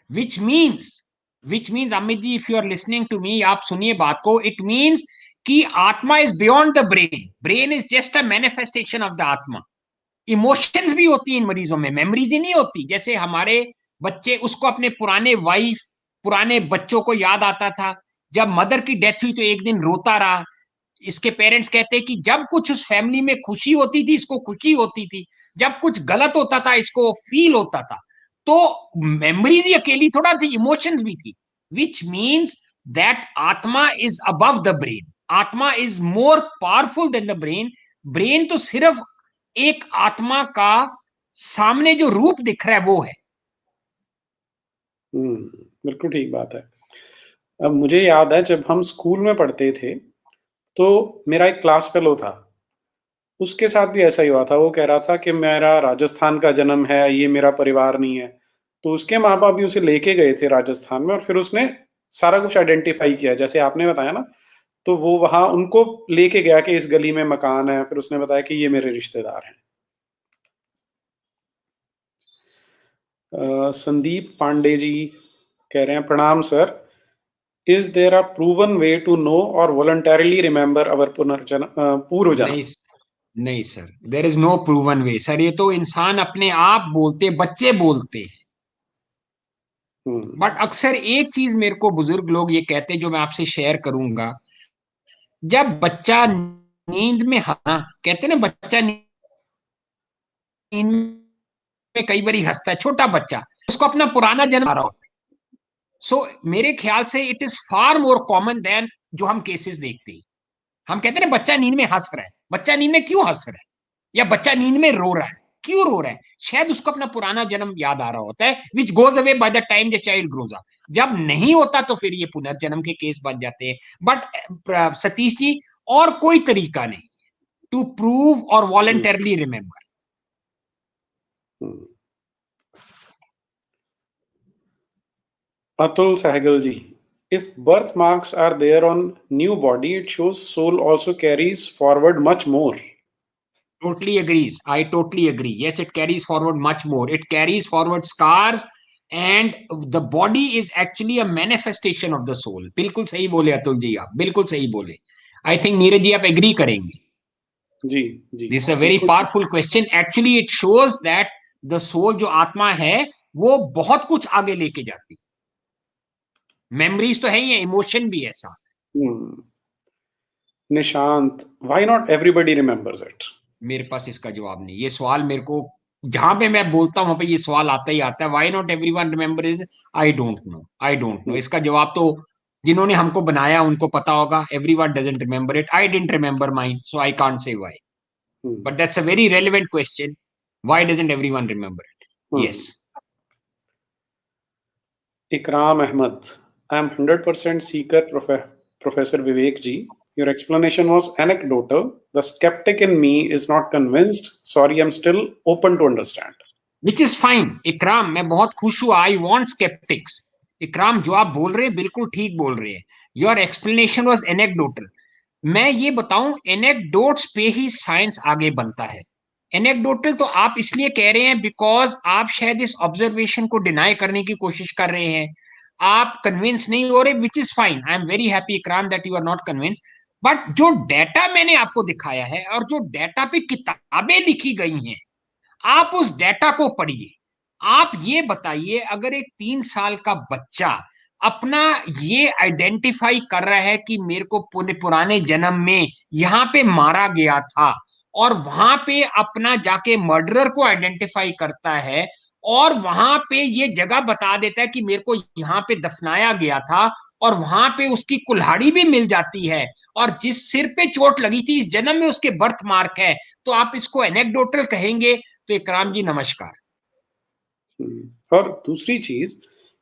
Which means Amit ji, if you are listening to me, आप सुनिए बात को. इट मीन्स कि atma is beyond the brain. Brain is just a manifestation of the atma. Emotions भी होती है इन मरीजों में, मेमोरीज ही नहीं होती. जैसे हमारे बच्चे, उसको अपने पुराने वाइफ, पुराने बच्चों को याद आता था. जब मदर की डेथ हुई तो एक दिन रोता रहा. इसके पेरेंट्स कहते हैं कि जब कुछ उस फैमिली में खुशी होती थी इसको खुशी होती थी, जब कुछ गलत होता था इसको फील होता था. तो मेमोरीज ही अकेली थोड़ा थी, इमोशंस भी थी. विच मीन्स दैट आत्मा इज अबव द ब्रेन. आत्मा is more powerful than the brain. Brain तो सिर्फ एक आत्मा का सामने जो रूप दिख रहा है वो है. बिल्कुल ठीक बात है. अब मुझे याद है, जब हम स्कूल में पढ़ते थे, तो मेरा एक क्लास फेलो था, उसके साथ भी ऐसा ही हुआ था. वो कह रहा था कि मेरा राजस्थान का जन्म है, ये मेरा परिवार नहीं है. तो उसके माँ बाप भी उसे लेके गए थे राजस्थान में, और फिर उसने सारा कुछ आइडेंटिफाई किया, जैसे आपने बताया ना. तो वो वहां उनको लेके गया कि इस गली में मकान है, फिर उसने बताया कि ये मेरे रिश्तेदार हैं. संदीप पांडे जी कह रहे हैं, प्रणाम sir. Is there a proven way to know और वॉलंटरली रिमेम्बर अवर पुनर्जन्म, पूर्व जन्म? नहीं, नहीं sir, there is no proven way sir. ये तो इंसान अपने आप बोलते, बच्चे बोलते हैं. बट अक्सर एक चीज मेरे को बुजुर्ग लोग ये कहते, जो मैं आपसे शेयर करूंगा. जब बच्चा नींद में, हाँ कहते ना, बच्चा नींद में कई बार हंसता है, छोटा बच्चा. उसको अपना पुराना जन्म आ रहा होता है। सो मेरे ख्याल से it is far more common than जो हम केसेस देखते हैं। हम कहते हैं बच्चा नींद में हंस रहा है, बच्चा नींद में क्यों हंस रहा है, या बच्चा नींद में रो रहा है, क्यों रो रहा है? शायद उसको अपना पुराना जन्म याद आ रहा होता है, which goes away by the time the child grows up. जब नहीं होता तो फिर ये पुनर्जन्म के केस बन जाते हैं। बट सतीश जी, और कोई तरीका नहीं टू प्रूव और voluntarily remember. Atul Sahgal ji, if birthmarks are there on new body, it shows soul also carries forward much more. Totally agrees. I totally agree. Yes, it carries forward much more. It carries forward scars, and the body is actually a manifestation of the soul. बिल्कुल सही बोले अतुल जी, आप बिल्कुल सही बोले। I think Neeraj ji आप agree करेंगे। जी जी, this a very powerful question. Actually it shows that the soul, जो आत्मा है, वो बहुत कुछ आगे लेके जाती। मेमोरीज तो है ही है, इमोशन भी है साथ। Nishant, why not everybody remembers it? मेरे पास इसका जवाब नहीं। ये सवाल मेरे को, जहां पे मैं बोलता हूं पे ये सवाल आता ही आता है, why not everyone remember is, I don't know, I don't no. इसका जवाब तो जिन्होंने हमको बनाया उनको पता होगा। Everyone doesn't remember it, I didn't remember mine, so I can't say why. But that's a very relevant question, why doesn't everyone remember it? Yes. Ikram Ahmed, I am 100% seeker, Professor Vivek ji. Your explanation was anecdotal. The skeptic in me is not convinced. Sorry, I'm still open to understand. Which is fine इकराम, मैं बहुत खुश हूं। I want sceptics. इकराम, जो आप बोल रहे हैं बिल्कुल ठीक बोल रहे हैं। Your explanation was anecdotal. मैं ये बताऊं, एनेक्डोट्स पे ही साइंस आगे बनता है। एनेक्डोटल तो आप इसलिए कह रहे हैं बिकॉज आप शायद इस ऑब्जर्वेशन को डिनाई करने की कोशिश कर रहे हैं, आप कन्विंस नहीं हो रहे, which is fine. I am very happy Ikram that you are not convince. But जो डेटा मैंने आपको दिखाया है और जो डेटा पे किताबें लिखी गई हैं, आप उस डेटा को पढ़िए। आप ये बताइए, अगर एक 3 साल का बच्चा अपना ये आइडेंटिफाई कर रहा है कि मेरे को पुराने जन्म में यहां पे मारा गया था, और वहां पे अपना जाके मर्डरर को आइडेंटिफाई करता है, और वहां पे ये जगह बता देता है कि मेरे को यहाँ पे दफनाया गया था, और वहां पे उसकी कुल्हाड़ी भी मिल जाती है, और जिस सिर पे चोट लगी थी इस जन्म में उसके बर्थ मार्क है, तो आप इसको एनेक्डोटल कहेंगे? तो इकराम जी नमस्कार। और दूसरी चीज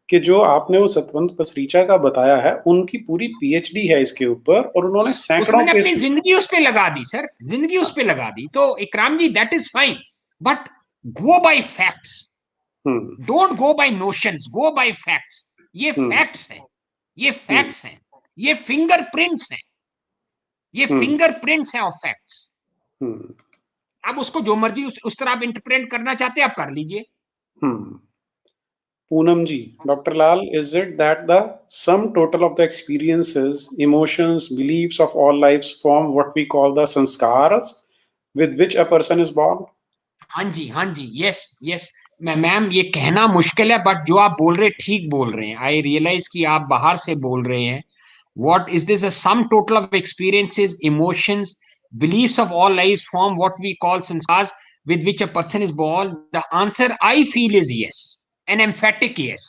कि जो आपने वो सतवंत पसरीचा का बताया है, उनकी पूरी पीएचडी है इसके ऊपर, और उन्होंने सैकड़ों उसने अपनी जिंदगी उस पे लगा दी सर, जिंदगी उस पे लगा दी। तो Ikram ji that is fine, but go by facts, don't go by notions, go by facts. ये फैक्ट्स हैं, ये फैक्ट्स हैं, ये फिंगरप्रिंट्स हैं, ये फिंगरप्रिंट्स हैं ऑफ फैक्ट्स। अब उसको जो मर्जी उस तरह आप इंटरप्रेट करना चाहते हैं आप कर लीजिए। Poonam ji, Dr. Lal, is it that the sum total of the experiences, emotions, beliefs of all lives form what we call the sanskaras with which a person is born? हाँ जी, हाँ जी, yes yes. Ma'am ये कहना मुश्किल है, but जो आप बोल रहे हैं ठीक बोल रहे हैं। आई रियलाइज कि आप बाहर से बोल रहे हैं। What is this? A sum total of experiences, emotions, beliefs of all lives form what we call sanskars with which a person is born? The answer I feel is yes, an emphatic yes.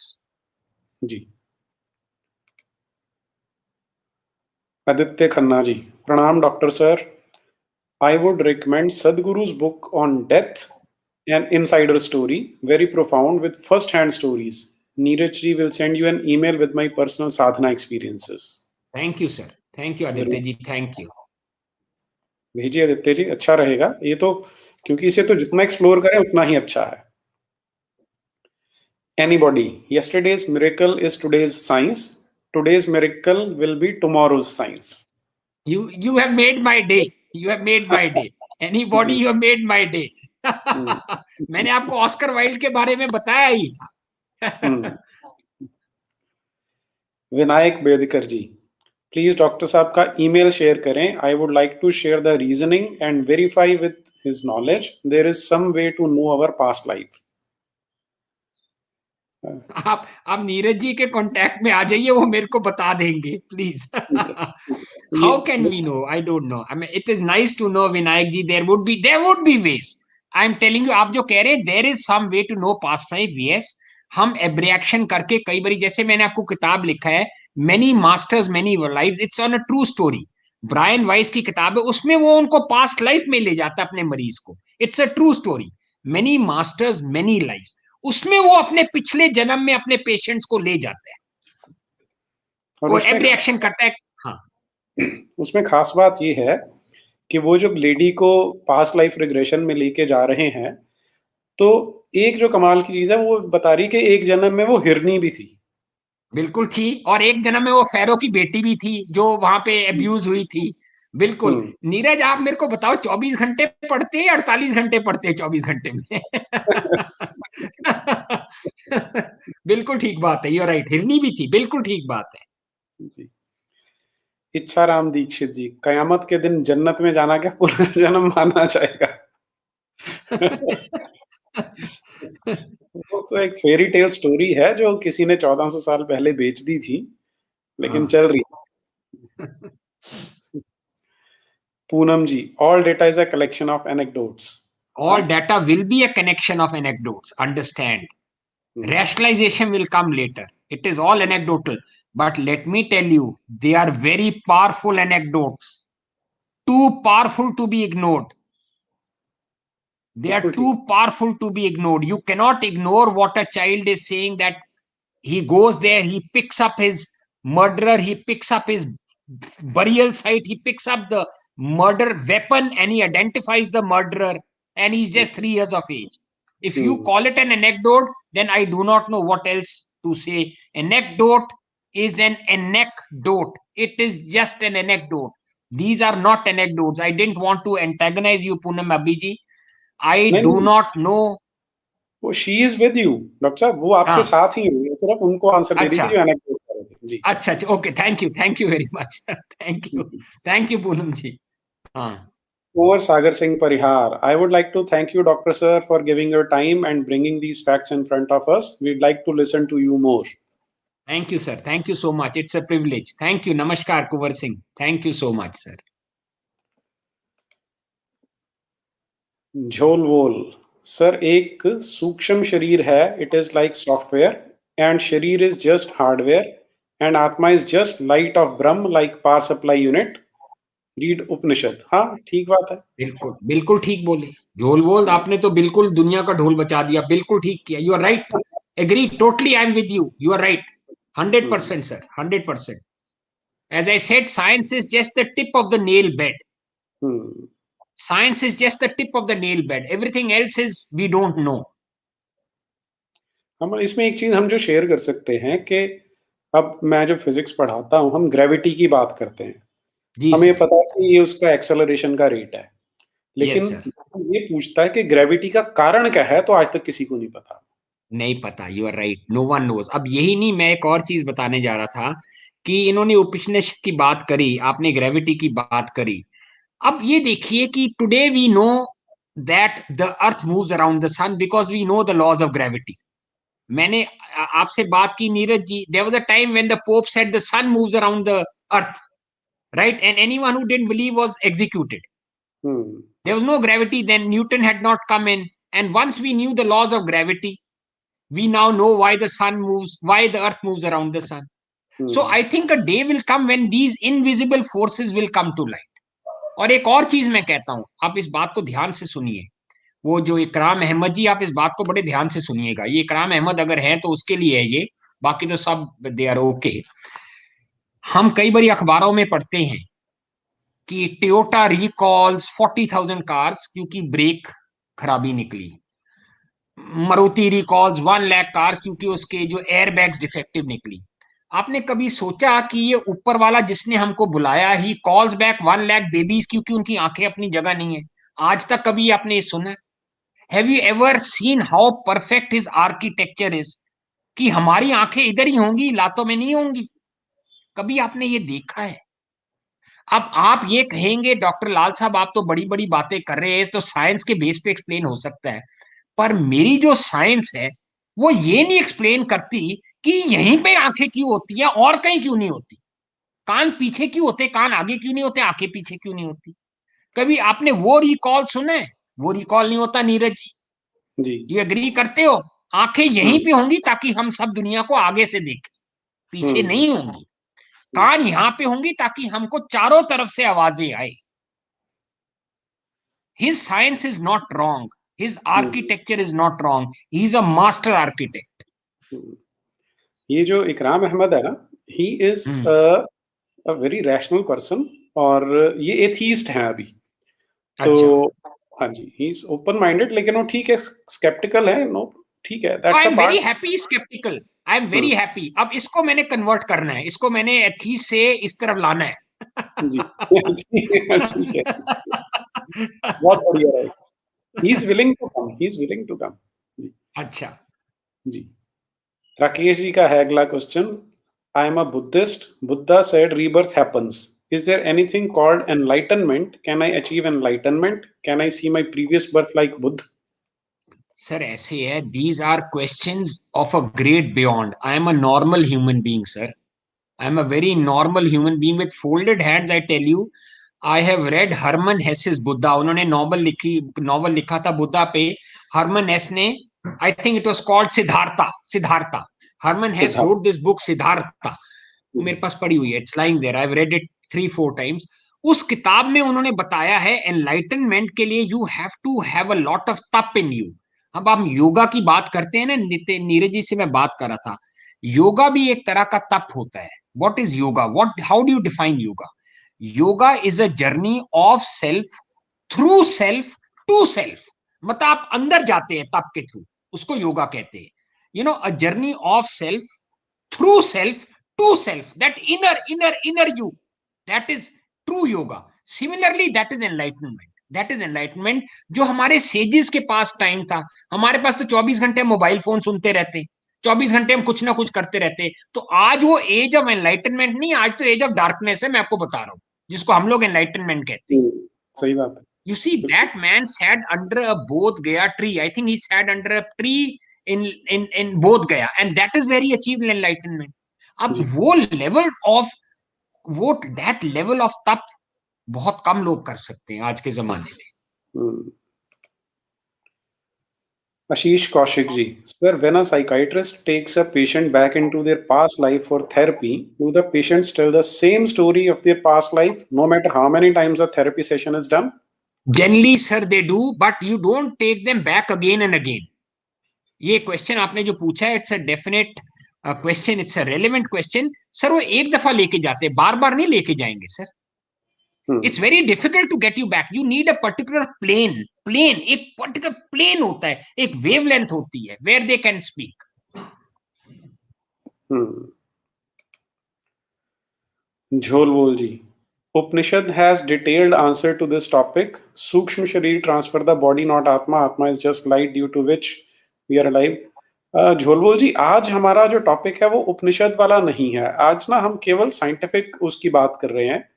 Ji. Aditya Khanna ji, Pranam Doctor Sir. I would recommend Sadhguru's book on death, an insider story, very profound with first-hand stories. Neeraj ji will send you an email with my personal sadhana experiences. Thank you, sir. Thank you, Aditya ji. Thank you. भेजिए आदित्य जी, अच्छा रहेगा ये तो, क्योंकि इसे तो जितना explore करें उतना ही अच्छा है। Anybody, yesterday's miracle is today's science. Today's miracle will be tomorrow's science. You have made my day. You have made my day. Anybody, you have made my day. मैंने आपको ऑस्कर वाइल्ड के बारे में बताया ही था। विनायक बेदकर जी, प्लीज डॉक्टर साहब का ईमेल शेयर करें। I would like to share the reasoning and verify with his knowledge. There is some way to know our past life. आप नीरज जी के कांटेक्ट में आ जाइए, वो मेरे को बता देंगे please. How can we know? I don't know. I mean it is nice to know Vinayak ji, there would be ways. I am telling you, आप जो कह रहे हैं there is some way to know past life, yes. हम abreaction करके कई बार, जैसे मैंने आपको किताब लिखा है many masters many lives, it's on a true story, Brian Weiss की किताब है, उसमें वो उनको पास्ट लाइफ में ले जाता है अपने मरीज को, it's a true story, many masters many lives, उसमें वो अपने पिछले जन्म में अपने पेशेंट्स को ले जाता है, और वो एब्रिएक्शन करता है। हाँ उसमें खास बात ये है कि वो जब लेडी को पास्ट लाइफ रिग्रेशन में लेके जा रहे हैं, तो एक जो कमाल की चीज़ है वो बता रही कि एक जन्म में वो हिरनी भी थी। बिल्कुल थी, और एक जन्म में वो फैरो की बेटी भी थी जो वहां पे हुँ, अब्यूज हुई थी। बिल्कुल। हुँ। नीरज आप मेरे को बताओ 24 घंटे पढ़ते हैं 48 घंटे पढ़ते हैं 24 घंटे में? बिल्कुल ठीक बात है, यूर राइट, हिरनी भी थी, बिल्कुल ठीक बात है। जी। इच्छाराम दीक्षित जी, कयामत के दिन जन्नत में जाना क्या पुनर्जन्म माना जाएगा? वो तो एक फेयरी टेल स्टोरी है जो किसी ने 1400 साल पहले बेच दी थी, लेकिन हाँ। चल रही है। Poonam ji, all data is a collection of anecdotes. All हाँ? data will be a connection of anecdotes. Understand? Hmm, Rationalization will come later. It is all anecdotal. But let me tell you, they are very powerful anecdotes. Too powerful to be ignored. They are बिल्कुल ठीक। too powerful to be ignored. You cannot ignore what a child is saying, that he goes there, he picks up his murderer, he picks up his burial site, he picks up the murder weapon, and he identifies the murderer, and he's hmm, just 3 years of age. If you hmm, call it an anecdote, then I do not know what else to say. Anecdote is an anecdote. It is just an anecdote. These are not anecdotes. I didn't want to antagonize you, Poonam Abhiji. I नहीं, do नहीं, not know. वो she is with you doctor साहब, वो आपके हाँ, साथ ही है, सिर्फ उनको आंसर दे रही थी अच्छा जो एनेक्डोट कर रहे थे। जी। अच्छा अच्छा, okay, thank you very much. Thank you Poonam ji. हाँ, Kunwar Sagar Singh Parihar, I would like to thank you, Dr. Sir, for giving your time and bringing these facts in front of us. We'd like to listen to you more. Thank you sir, thank you so much, it's a privilege, thank you, नमस्कार Kunwar Singh, thank you so much sir. झोल वोल, sir एक सूक्ष्म शरीर है, it is like software and sharir is just hardware and atma is just light of Brahm like power supply unit, read Upanishad. हाँ, ठीक बात है। बिल्कुल बिल्कुल ठीक बोले, ढोल बोल आपने तो बिल्कुल दुनिया का ढोल बचा दिया, बिल्कुल ठीक किया, you are right, agree totally, I am with you are right, hundred hmm, percent sir, 100%। As I said, science is just the tip of the nail bed, hmm. Science is just the tip of the nail bed, everything else is we don't know. हम इसमें एक चीज हम जो share कर सकते हैं कि अब मैं जब फिजिक्स पढ़ाता हूँ, हम ग्रेविटी की बात करते हैं। जी हमें सर। पता है कि ये उसका एक्सेलरेशन का रेट है, लेकिन यस सर। ये पूछता है कि ग्रेविटी का कारण क्या है, तो आज तक किसी को नहीं पता। नहीं पता, you are right, no one knows. अब यही नहीं, मैं एक और चीज बताने जा रहा था कि इन्होंने उपनिषद की बात करी, आपने ग्रेविटी की बात करी। अब ये देखिए कि today we know that the earth moves around the sun because we know the laws of gravity. मैंने आपसे बात की Neeraj ji, there was a time when the pope said the sun moves around the earth, right, and anyone who didn't believe was executed. Hmm, There was no gravity then, Newton had not come in, and once we knew the laws of gravity, we now know why the sun moves, why the earth moves around the sun. So hmm, I think a day will come when these invisible forces will come to light. और एक और चीज मैं कहता हूं, आप इस बात को ध्यान से सुनिए, वो जो इकराम अहमद जी, आप इस बात को बड़े ध्यान से सुनिएगा, ये इकराम अहमद अगर है तो उसके लिए है ये, बाकी तो सब दे आर ओके। हम कई बार अखबारों में पढ़ते हैं कि टोयोटा रिकॉल्स 40,000 कार्स क्योंकि ब्रेक खराबी निकली, मारुति रिकॉल्स 1 लाख कार्स क्योंकि उसके जो एयर बैग्स डिफेक्टिव निकली। आपने कभी सोचा कि ये ऊपर वाला जिसने हमको बुलाया he calls back 1 lakh babies क्योंकि उनकी आंखें अपनी जगह नहीं है? आज तक कभी आपने ये सुना? Have you ever seen how perfect his architecture is, कि हमारी आंखें इधर ही होंगी, लातों में नहीं होंगी? कभी आपने ये देखा है? अब आप ये कहेंगे डॉक्टर लाल साहब आप तो बड़ी बड़ी बातें कर रहे हैं, तो साइंस के बेस पे एक्सप्लेन हो सकता है, पर मेरी जो साइंस है वो ये नहीं एक्सप्लेन करती कि यहीं पे आंखें क्यों होती है और कहीं क्यों नहीं होती, कान पीछे क्यों होते, कान आगे क्यों नहीं होते, आंखें पीछे क्यों नहीं होती। कभी आपने वो रिकॉल सुना है? वो रिकॉल नहीं होता नीरज जी, जी। ये एग्री करते हो? आंखें यहीं पे होंगी ताकि हम सब दुनिया को आगे से देखें, पीछे नहीं होंगी। कान यहां पे होंगी ताकि हमको चारों तरफ से आवाजें आए। His science is not wrong. His architecture is not wrong. He is a master architect. ये जो इकराम अहमद है ना, he is a very rational person, और ये एथीस्ट हैं अभी। तो अच्छा, हाँ जी, ही इज ओपन माइंडेड, लेकिन वो ठीक है, स्केप्टिकल है, नो, ठीक है, I that's a am very part. Happy sceptical. I am very happy. अब इसको मैंने कन्वर्ट करना है, इसको मैंने एथीस से इस तरफ लाना है। जी। ठीक है, बहुत बढ़िया रहेगा। He is willing to come, he is willing to come. जी। अच्छा जी। राकेश जी का है अगला question. I am a Buddhist, Buddha said rebirth happens, is there anything called enlightenment, can I achieve enlightenment, can I see my previous birth like Buddha? Sir, ऐसे है, these are questions of a great beyond. I am a normal human being sir. I am a very normal human being with folded hands. I tell you, I have read Hermann Hesse's Buddha. उन्होंने novel लिखा था बुद्धा पे। Hermann Hesse ने, I think it was called Siddhartha. Siddhartha. Hermann Hesse Siddhartha. Wrote this book Siddhartha. मेरे पास पड़ी हुई है, it's lying there, I have read it 3-4 times. उस किताब में उन्होंने बताया है एनलाइटनमेंट के लिए you have to have a lot of tap in you. अब हम योगा की बात करते हैं ना, नीरज जी से मैं बात कर रहा था, योगा भी एक तरह का तप होता है। What is yoga? What, how do you define yoga? Yoga is a journey of self through self to self. मतलब आप अंदर जाते हैं तप के थ्रू, उसको योगा कहते हैं। You know, a journey of self through self to self, that inner you, that is true yoga. Similarly that is enlightenment. That is enlightenment जो हमारे सेजेस के पास टाइम था। हमारे पास तो 24 घंटे मोबाइल फोन सुनते रहते, 24 घंटे हम कुछ ना कुछ करते रहते। तो आज वो एज ऑफ एनलाइटनमेंट नहीं, आज तो एज ऑफ डार्कनेस है, मैं आपको बता रहा हूं, जिसको हम लोग एनलाइटनमेंट कहते हैं। सही बात है। You see, बिल्कुल। that man sat under a Bodh Gaya tree. I think he sat under a tree in Bodh Gaya, and that is where he achieved enlightenment. अब जी। वो लेवल ऑफ, वो दैट लेवल ऑफ तप बहुत कम लोग कर सकते हैं आज के जमाने में। हम्म। Ashish Kaushik ji, sir, when a psychiatrist takes a patient back into their past life for therapy, do the patients tell the same story of their past life, no matter how many times a therapy session is done? Generally sir they do, but you don't take them back again and again. ये question आपने जो पूछा है, it's a definite question, it's a relevant question. Sir वो एक दफा लेके जाते हैं, बार बार नहीं लेके जाएंगे सर। Hmm. It's very difficult to get you back. You need a particular plane, एक पर्टिकुलर प्लेन होता है, एक वेवलेंथ होती है, where they can speak. Hmm. Jholbol ji, Upanishad has detailed answer to this topic. Sukshma Sharir transfer the body, not Atma. Atma is just light due to which we are alive. झोलबोल जी, आज हमारा जो topic है वो उपनिषद वाला नहीं है। आज ना हम केवल साइंटिफिक उसकी बात कर रहे हैं,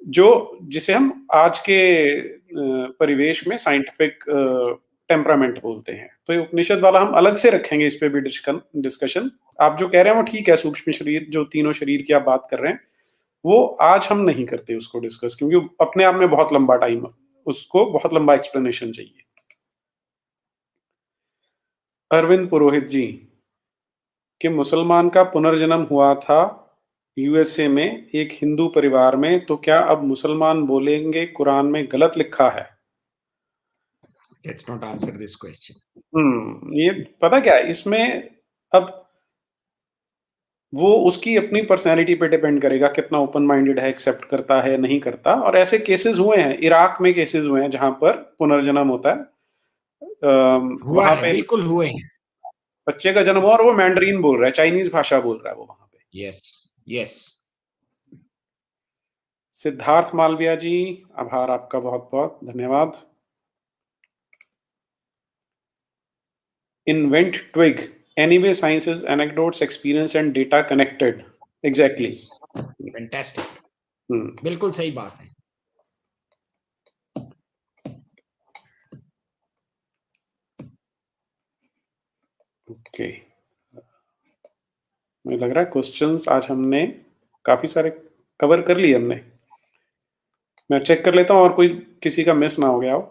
जो जिसे हम आज के परिवेश में साइंटिफिक टेम्परामेंट बोलते हैं। तो ये उपनिषद वाला हम अलग से रखेंगे, इस पे भी डिस्कशन। आप जो कह रहे हैं वो ठीक है, सूक्ष्म शरीर, जो तीनों शरीर की आप बात कर रहे हैं, वो आज हम नहीं करते उसको डिस्कस, क्योंकि अपने आप में बहुत लंबा टाइम, उसको बहुत लंबा एक्सप्लेनेशन चाहिए। अरविंद पुरोहित जी, कि मुसलमान का पुनर्जन्म हुआ था यूएसए में एक हिंदू परिवार में, तो क्या अब मुसलमान बोलेंगे कुरान में गलत लिखा है? Let's not answer this question. ये पता क्या है इसमें, अब वो उसकी अपनी पर्सनैलिटी पे डिपेंड करेगा, कितना ओपन माइंडेड है, एक्सेप्ट करता है नहीं करता। और ऐसे केसेस हुए हैं, इराक में केसेस हुए हैं जहां पर पुनर्जन्म होता है। हुआ वहां है, पे बिल्कुल हुए हैं। बच्चे का जन्म हुआ और वो मैंडरीन बोल रहा है, चाइनीज भाषा बोल रहा है वो वहां पे। Yes, yes. सिद्धार्थ मालविया जी, आभार आपका, बहुत बहुत धन्यवाद। Invent twig, anyway science is anecdotes experience and data connected. Exactly. Yes, fantastic. Hmm. बिल्कुल सही बात है। ओके, मुझे लग रहा है क्वेश्चंस आज हमने काफी सारे कवर कर लिए हमने। मैं चेक कर लेता हूँ और कोई किसी का मिस ना हो गया हो।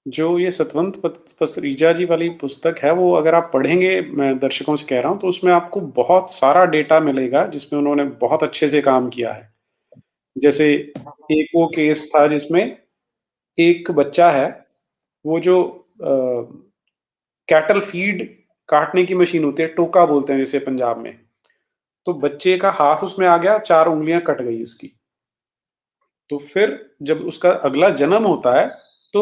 जो ये सतवंत पसरीजा जी वाली पुस्तक है, वो अगर आप पढ़ेंगे, मैं दर्शकों से कह रहा हूँ, तो उसमें आपको बहुत सारा डेटा मिलेगा, जिसमें उन्होंने बहुत अच्छे से काम किया है। जैसे एक वो केस था जिसमें एक बच्चा है, वो जो कैटल फीड काटने की मशीन होती है, टोका बोलते हैं जैसे पंजाब में, तो बच्चे का हाथ उसमें आ गया, 4 उँगलियाँ कट गई उसकी। तो फिर जब उसका अगला जन्म होता है, तो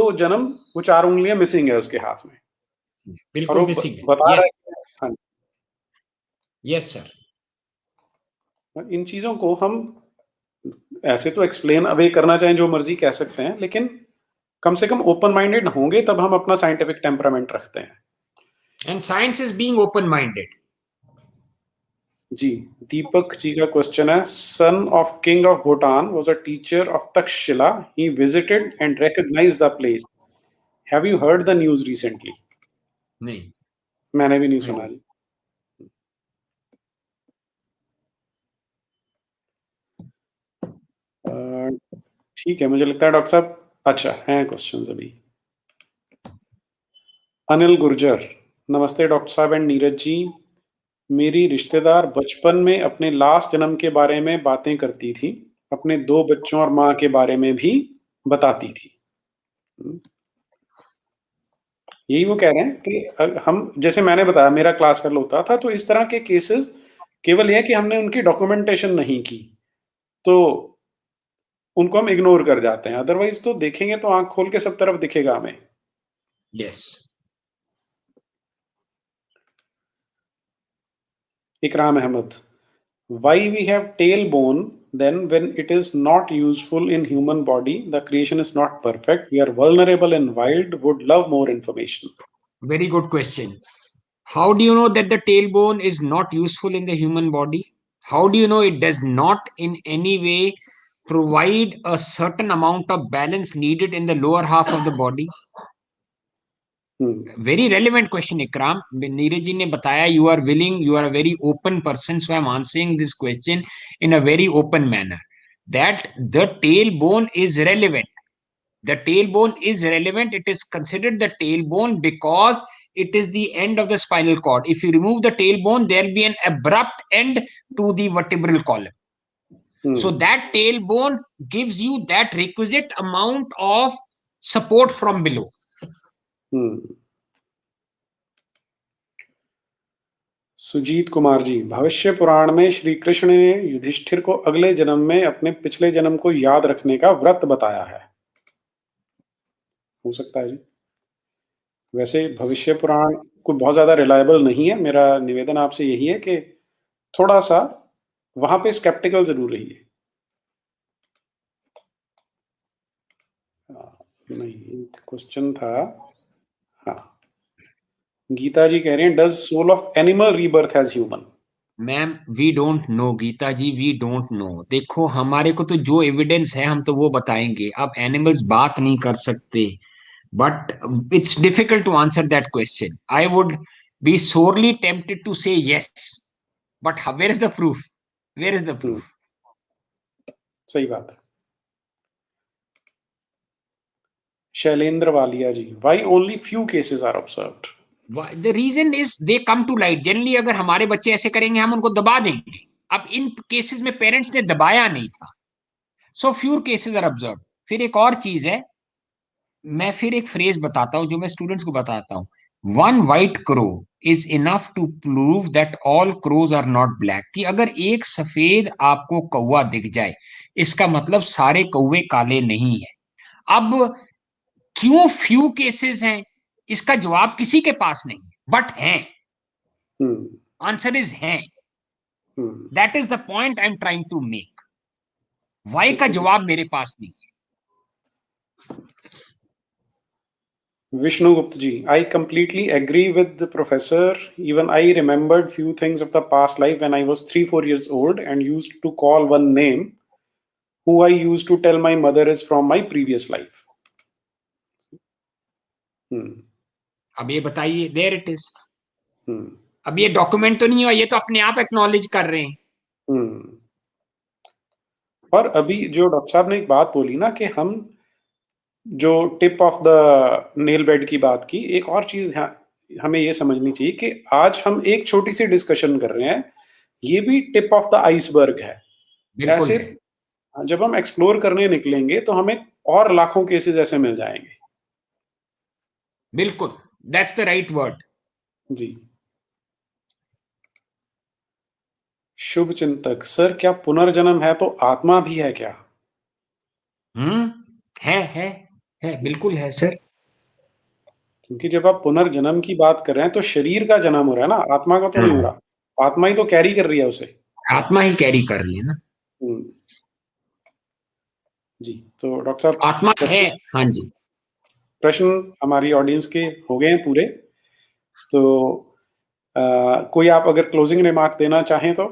वो 4 उँगलियाँ मिसिंग है उसके हाथ में। और बिल्कुल वो मिसिंग है। बता रहा यस, है कि हाँ, यस सर। इन चीज़ों को हम ऐसे तो एक्सप्लेन अवे करना चाहें जो मर्ज़ी कह सकते हैं, लेकिन कम से कम ओपन माइंडेड होंगे तब हम अपना साइंटिफिक टेम्परामेंट रखते हैं। And science is being open minded. जी, दीपक जी का क्वेश्चन है, son of king of Bhutan was a teacher of Takshashila, he visited and recognised the place. Have you heard the news recently? नहीं, मैंने भी नहीं नहीं। सुना जी। ठीक है, मुझे लगता है डॉक्टर साहब अच्छा, हैं क्वेश्चन्स अभी। अनिल गुर्जर, नमस्ते डॉक्टर साहब एंड नीरज जी। मेरी रिश्तेदार बचपन में अपने लास्ट जन्म के बारे में बातें करती थी, अपने 2 बच्चों और माँ के बारे में भी बताती थी। हुँ, यही वो कह रहे हैं कि हम जैसे मैंने बताया मेरा क्लास फेलो होता था, तो इस तरह के केसेज़ केवल ये है कि हमने उनकी डॉक्यूमेंटेशन नहीं की, तो उनको हम इग्नोर कर जाते हैं, अदरवाइज़ तो देखेंगे तो आँख खोल के सब तरफ दिखेगा हमें। Yes. Ikram Ahmad, why we have tailbone then when it is not useful in human body, the creation is not perfect, we are vulnerable and wild, would love more information. Very good question. How do you know that the tailbone is not useful in the human body? How do you know it does not in any way provide a certain amount of balance needed in the lower half of the body? Hmm. Very relevant question, Ikram. Neeraj ji ने बताया you are willing, you are a very open person, so I'm answering this question in a very open manner. That the tailbone is relevant. The tailbone is relevant. It is considered the tailbone because it is the end of the spinal cord. If you remove the tailbone, there will be an abrupt end to the vertebral column. So Hmm. that tailbone gives you that requisite amount of support from below. Hmm. Sujit Kumar ji, भविष्य पुराण में श्री कृष्ण ने युधिष्ठिर को अगले जन्म में अपने पिछले जन्म को याद रखने का व्रत बताया है। हो सकता है जी। वैसे भविष्य पुराण कोई बहुत ज़्यादा रिलायबल नहीं है। मेरा निवेदन आपसे यही है कि थोड़ा-सा वहाँ पे स्केप्टिकल ज़रूर रहिए। नहीं, एक क्वेश्चन था। हाँ, गीता जी कह रही हैं, does soul of animal rebirth as human? Ma'am we don't know, Geeta ji we don't know. देखो हमारे को तो जो एविडेंस है हम तो वो बताएंगे। अब एनिमल्स बात नहीं कर सकते, but it's difficult to answer that question. I would be sorely tempted to say yes, but where is the proof? Where is the hmm, proof? सही बात है। Shailendra Walia ji, why only few cases are observed? The reason is they come to light. Generally अगर हमारे बच्चे ऐसे करेंगे हम उनको दबा देंगे। अब इन केसेस में पेरेंट्स ने दबाया नहीं था, so few cases are observe. फिर एक और चीज है, मैं फिर एक फ्रेज बताता हूं जो मैं स्टूडेंट्स को बताता हूं। One white crow is enough to prove that all crows are not black. कि अगर एक सफेद आपको कौवा दिख जाए, इसका मतलब सारे कौवे काले नहीं है। अब क्यों फ्यू केसेस हैं, इसका जवाब किसी के पास नहीं है, बट हैं। हुँ, आंसर इज हैं। Hmm, that is the point I am trying to make. Y का ठीक है जी। जवाब मेरे पास नहीं है। विष्णुगुप्त जी, I completely agree with the professor. Even I remembered few things of the past life when I was 3-4 years old and used to call one name, who I used to tell my mother is from my previous life. हुँ, अब ये बताइए, there it is. हुँ, अब ये document तो नहीं हुआ, ये तो अपने आप एक्नॉलेज कर रहे हैं। हुँ। और अभी जो डॉक्टर साहब ने एक बात बोली ना कि हम जो tip of the nail bed की बात की, एक और चीज़ हमें ये समझनी चाहिए कि आज हम एक छोटी-सी डिस्कशन कर रहे हैं, ये भी टिप ऑफ द आइसबर्ग है। बिल्कुल ऐसे है, जब हम एक्सप्लोर करने निकलेंगे तो हमें और लाखों केसेज़ ऐसे मिल जाएँगे। बिल्कुल, दैट्स द राइट वर्ड। जी। शुभ चिंतक, सर क्या पुनर्जन्म है तो आत्मा भी है क्या? हुँ, है, है, बिल्कुल है सर। क्योंकि जब आप पुनर्जन्म की बात कर रहे हैं तो शरीर का जन्म हो रहा है ना, आत्मा का तो नहीं हो हाँ, रहा। आत्मा ही तो कैरी कर रही है उसे। आत्मा ही कैरी कर रही है ना। हुँ, जी। तो डॉक्टर साहब आत्मा है, प्रश्न हाँ जी। प्रश्न हमारी ऑडियंस के हो गए हैं पूरे। तो कोई आप अगर क्लोजिंग रिमार्क देना चाहें तो?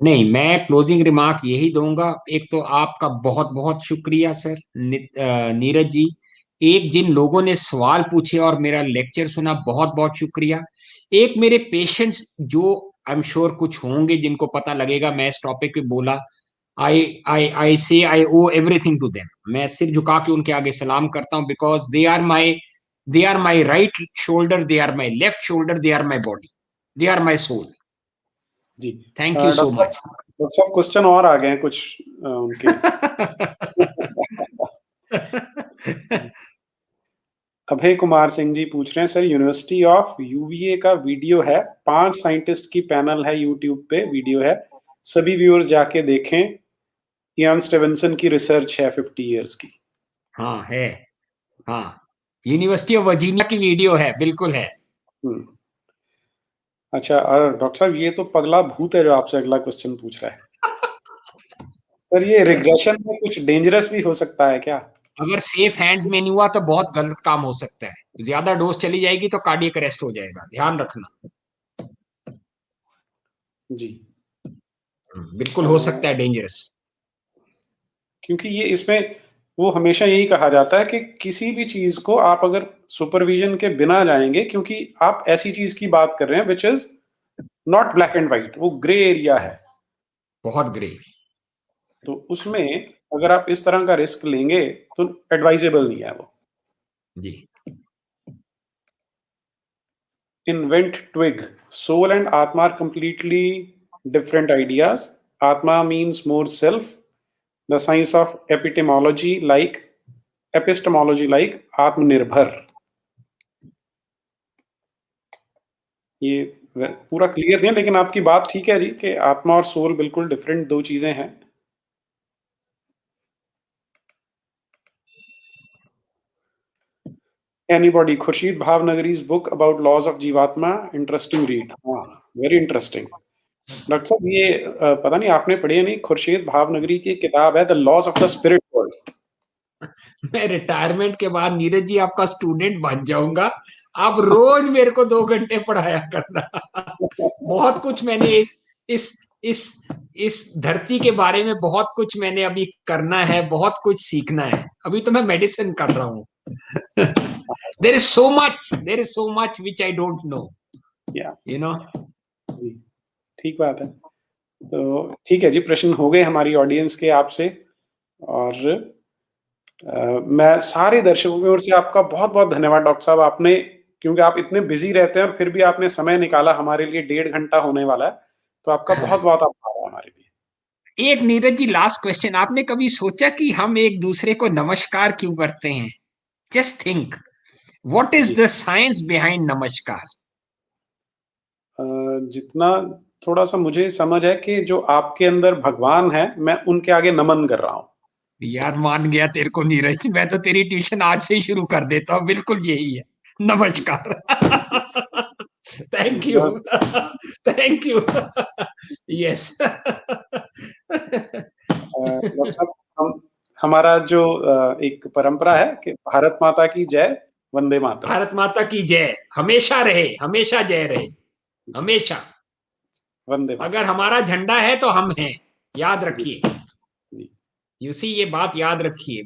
नहीं, मैं क्लोजिंग रिमार्क यही दूँगा, एक तो आपका बहुत-बहुत शुक्रिया सर नीरज जी। एक जिन लोगों ने सवाल पूछे और मेरा लेक्चर सुना, बहुत-बहुत शुक्रिया। एक मेरे पेशेंट्स जो आई एम श्योर कुछ होंगे जिनको पता लगेगा मैं इस टॉपिक पे बोला, I say I owe everything to them. मैं सिर झुका के उनके आगे सलाम करता हूँ because they are my right shoulder, they are my left shoulder, they are my body, they are my soul. जी। Thank you so much. Doctor साहब क्वेश्चन और आ गए हैं कुछ उनके। अभय कुमार सिंह जी पूछ रहे हैं, सर यूनिवर्सिटी ऑफ यूवीए का वीडियो है, 5 साइंटिस्ट की पैनल है, यूट्यूब पे वीडियो है, सभी व्यूअर्स जाके देखें। इयान स्टीवेंसन की रिसर्च है 50 इयर्स की। हाँ है, हाँ, यूनिवर्सिटी ऑफ वर्जीनिया की वीडियो है, बिल्कुल है। हुँ। अच्छा, डॉक्टर साहब ये तो पगला भूत है जो आपसे अगला क्वेश्चन पूछ रहा है। सर ये रिग्रेशन में कुछ डेंजरस भी हो सकता है क्या? अगर सेफ हैंड्स में नहीं हुआ तो बहुत गलत काम हो सकता है, ज्यादा डोज चली जाएगी तो कार्डियक अरेस्ट हो जाएगा, ध्यान रखना। जी। बिल्कुल अ, हो सकता है डेंजरस। क्योंकि ये इसमें वो हमेशा यही कहा जाता है कि किसी भी चीज़ को आप अगर सुपरविज़न के बिना जाएँगे, क्योंकि आप ऐसी चीज़ की बात कर रहे हैं which is not black and white, वो ग्रे एरिया है। बहुत ग्रे। तो उसमें अगर आप इस तरह का रिस्क लेंगे तो एडवाइजेबल नहीं है वो। जी। इन्वेंट ट्विग, सोल एंड आत्मा आर कंप्लीटली डिफरेंट आइडियाज। आत्मा means more self, the science of epistemology like आत्मनिर्भर। ये पूरा क्लियर नहीं है, लेकिन आपकी बात ठीक है जी कि आत्मा और सोल बिल्कुल डिफरेंट दो चीजें हैं। Anybody, Khurshid Bhavnagari's book about laws of jivatma, interesting read. हाँ, वेरी इंटरेस्टिंग। डॉक्टर साहब ये पता नहीं आपने पढ़ी है नहीं, खुर्शीद भावनगरी की किताब है the laws of the spirit world. मैं रिटायरमेंट के बाद नीरज जी आपका स्टूडेंट बन जाऊंगा। आप रोज मेरे को 2 घंटे पढ़ाया करना। बहुत कुछ मैंने इस इस इस धरती के बारे में बहुत कुछ मैंने अभी करना है, बहुत कुछ सीखना है। अभी तो मैं मेडिसिन कर रहा हूँ। There is so much which I don't no, या यू नो। जी, ठीक बात है। तो ठीक है जी, प्रश्न हो गए हमारी ऑडियंस के आपसे। और मैं सारे दर्शकों की ओर से आपका बहुत-बहुत धन्यवाद डॉक्टर साहब, आपने, क्योंकि आप इतने बिज़ी रहते हैं और फिर भी आपने समय निकाला हमारे लिए, 1.5 घंटा होने वाला है। तो आपका बहुत-बहुत आभार है हमारे लिए। एक नीरज जी लास्ट क्वेश्चन, आपने कभी सोचा कि हम एक दूसरे को नमस्कार क्यों करते हैं? जस्ट थिंक, व्हाट इज जी। The science behind namaskar? जितना थोड़ा-सा मुझे समझ है कि जो आपके अंदर भगवान है, मैं उनके आगे नमन कर रहा हूँ। यार मान गया तेरे को नीरज, मैं तो तेरी ट्यूशन आज से ही शुरू कर देता हूँ, बिल्कुल यही है। नमस्कार। Thank you. नमस थैंक यू। यस। डॉक्टर साहब, हम हमारा जो एक परंपरा है कि भारत माता की जय, वंदे मातरम। भारत माता की जय हमेशा रहे, हमेशा जय रहे, जी, हमेशा। वंदे अगर मातरम। हमारा झंडा है तो हम हैं, याद जी, रखिए। जी। यूसी ये बात याद रखिए।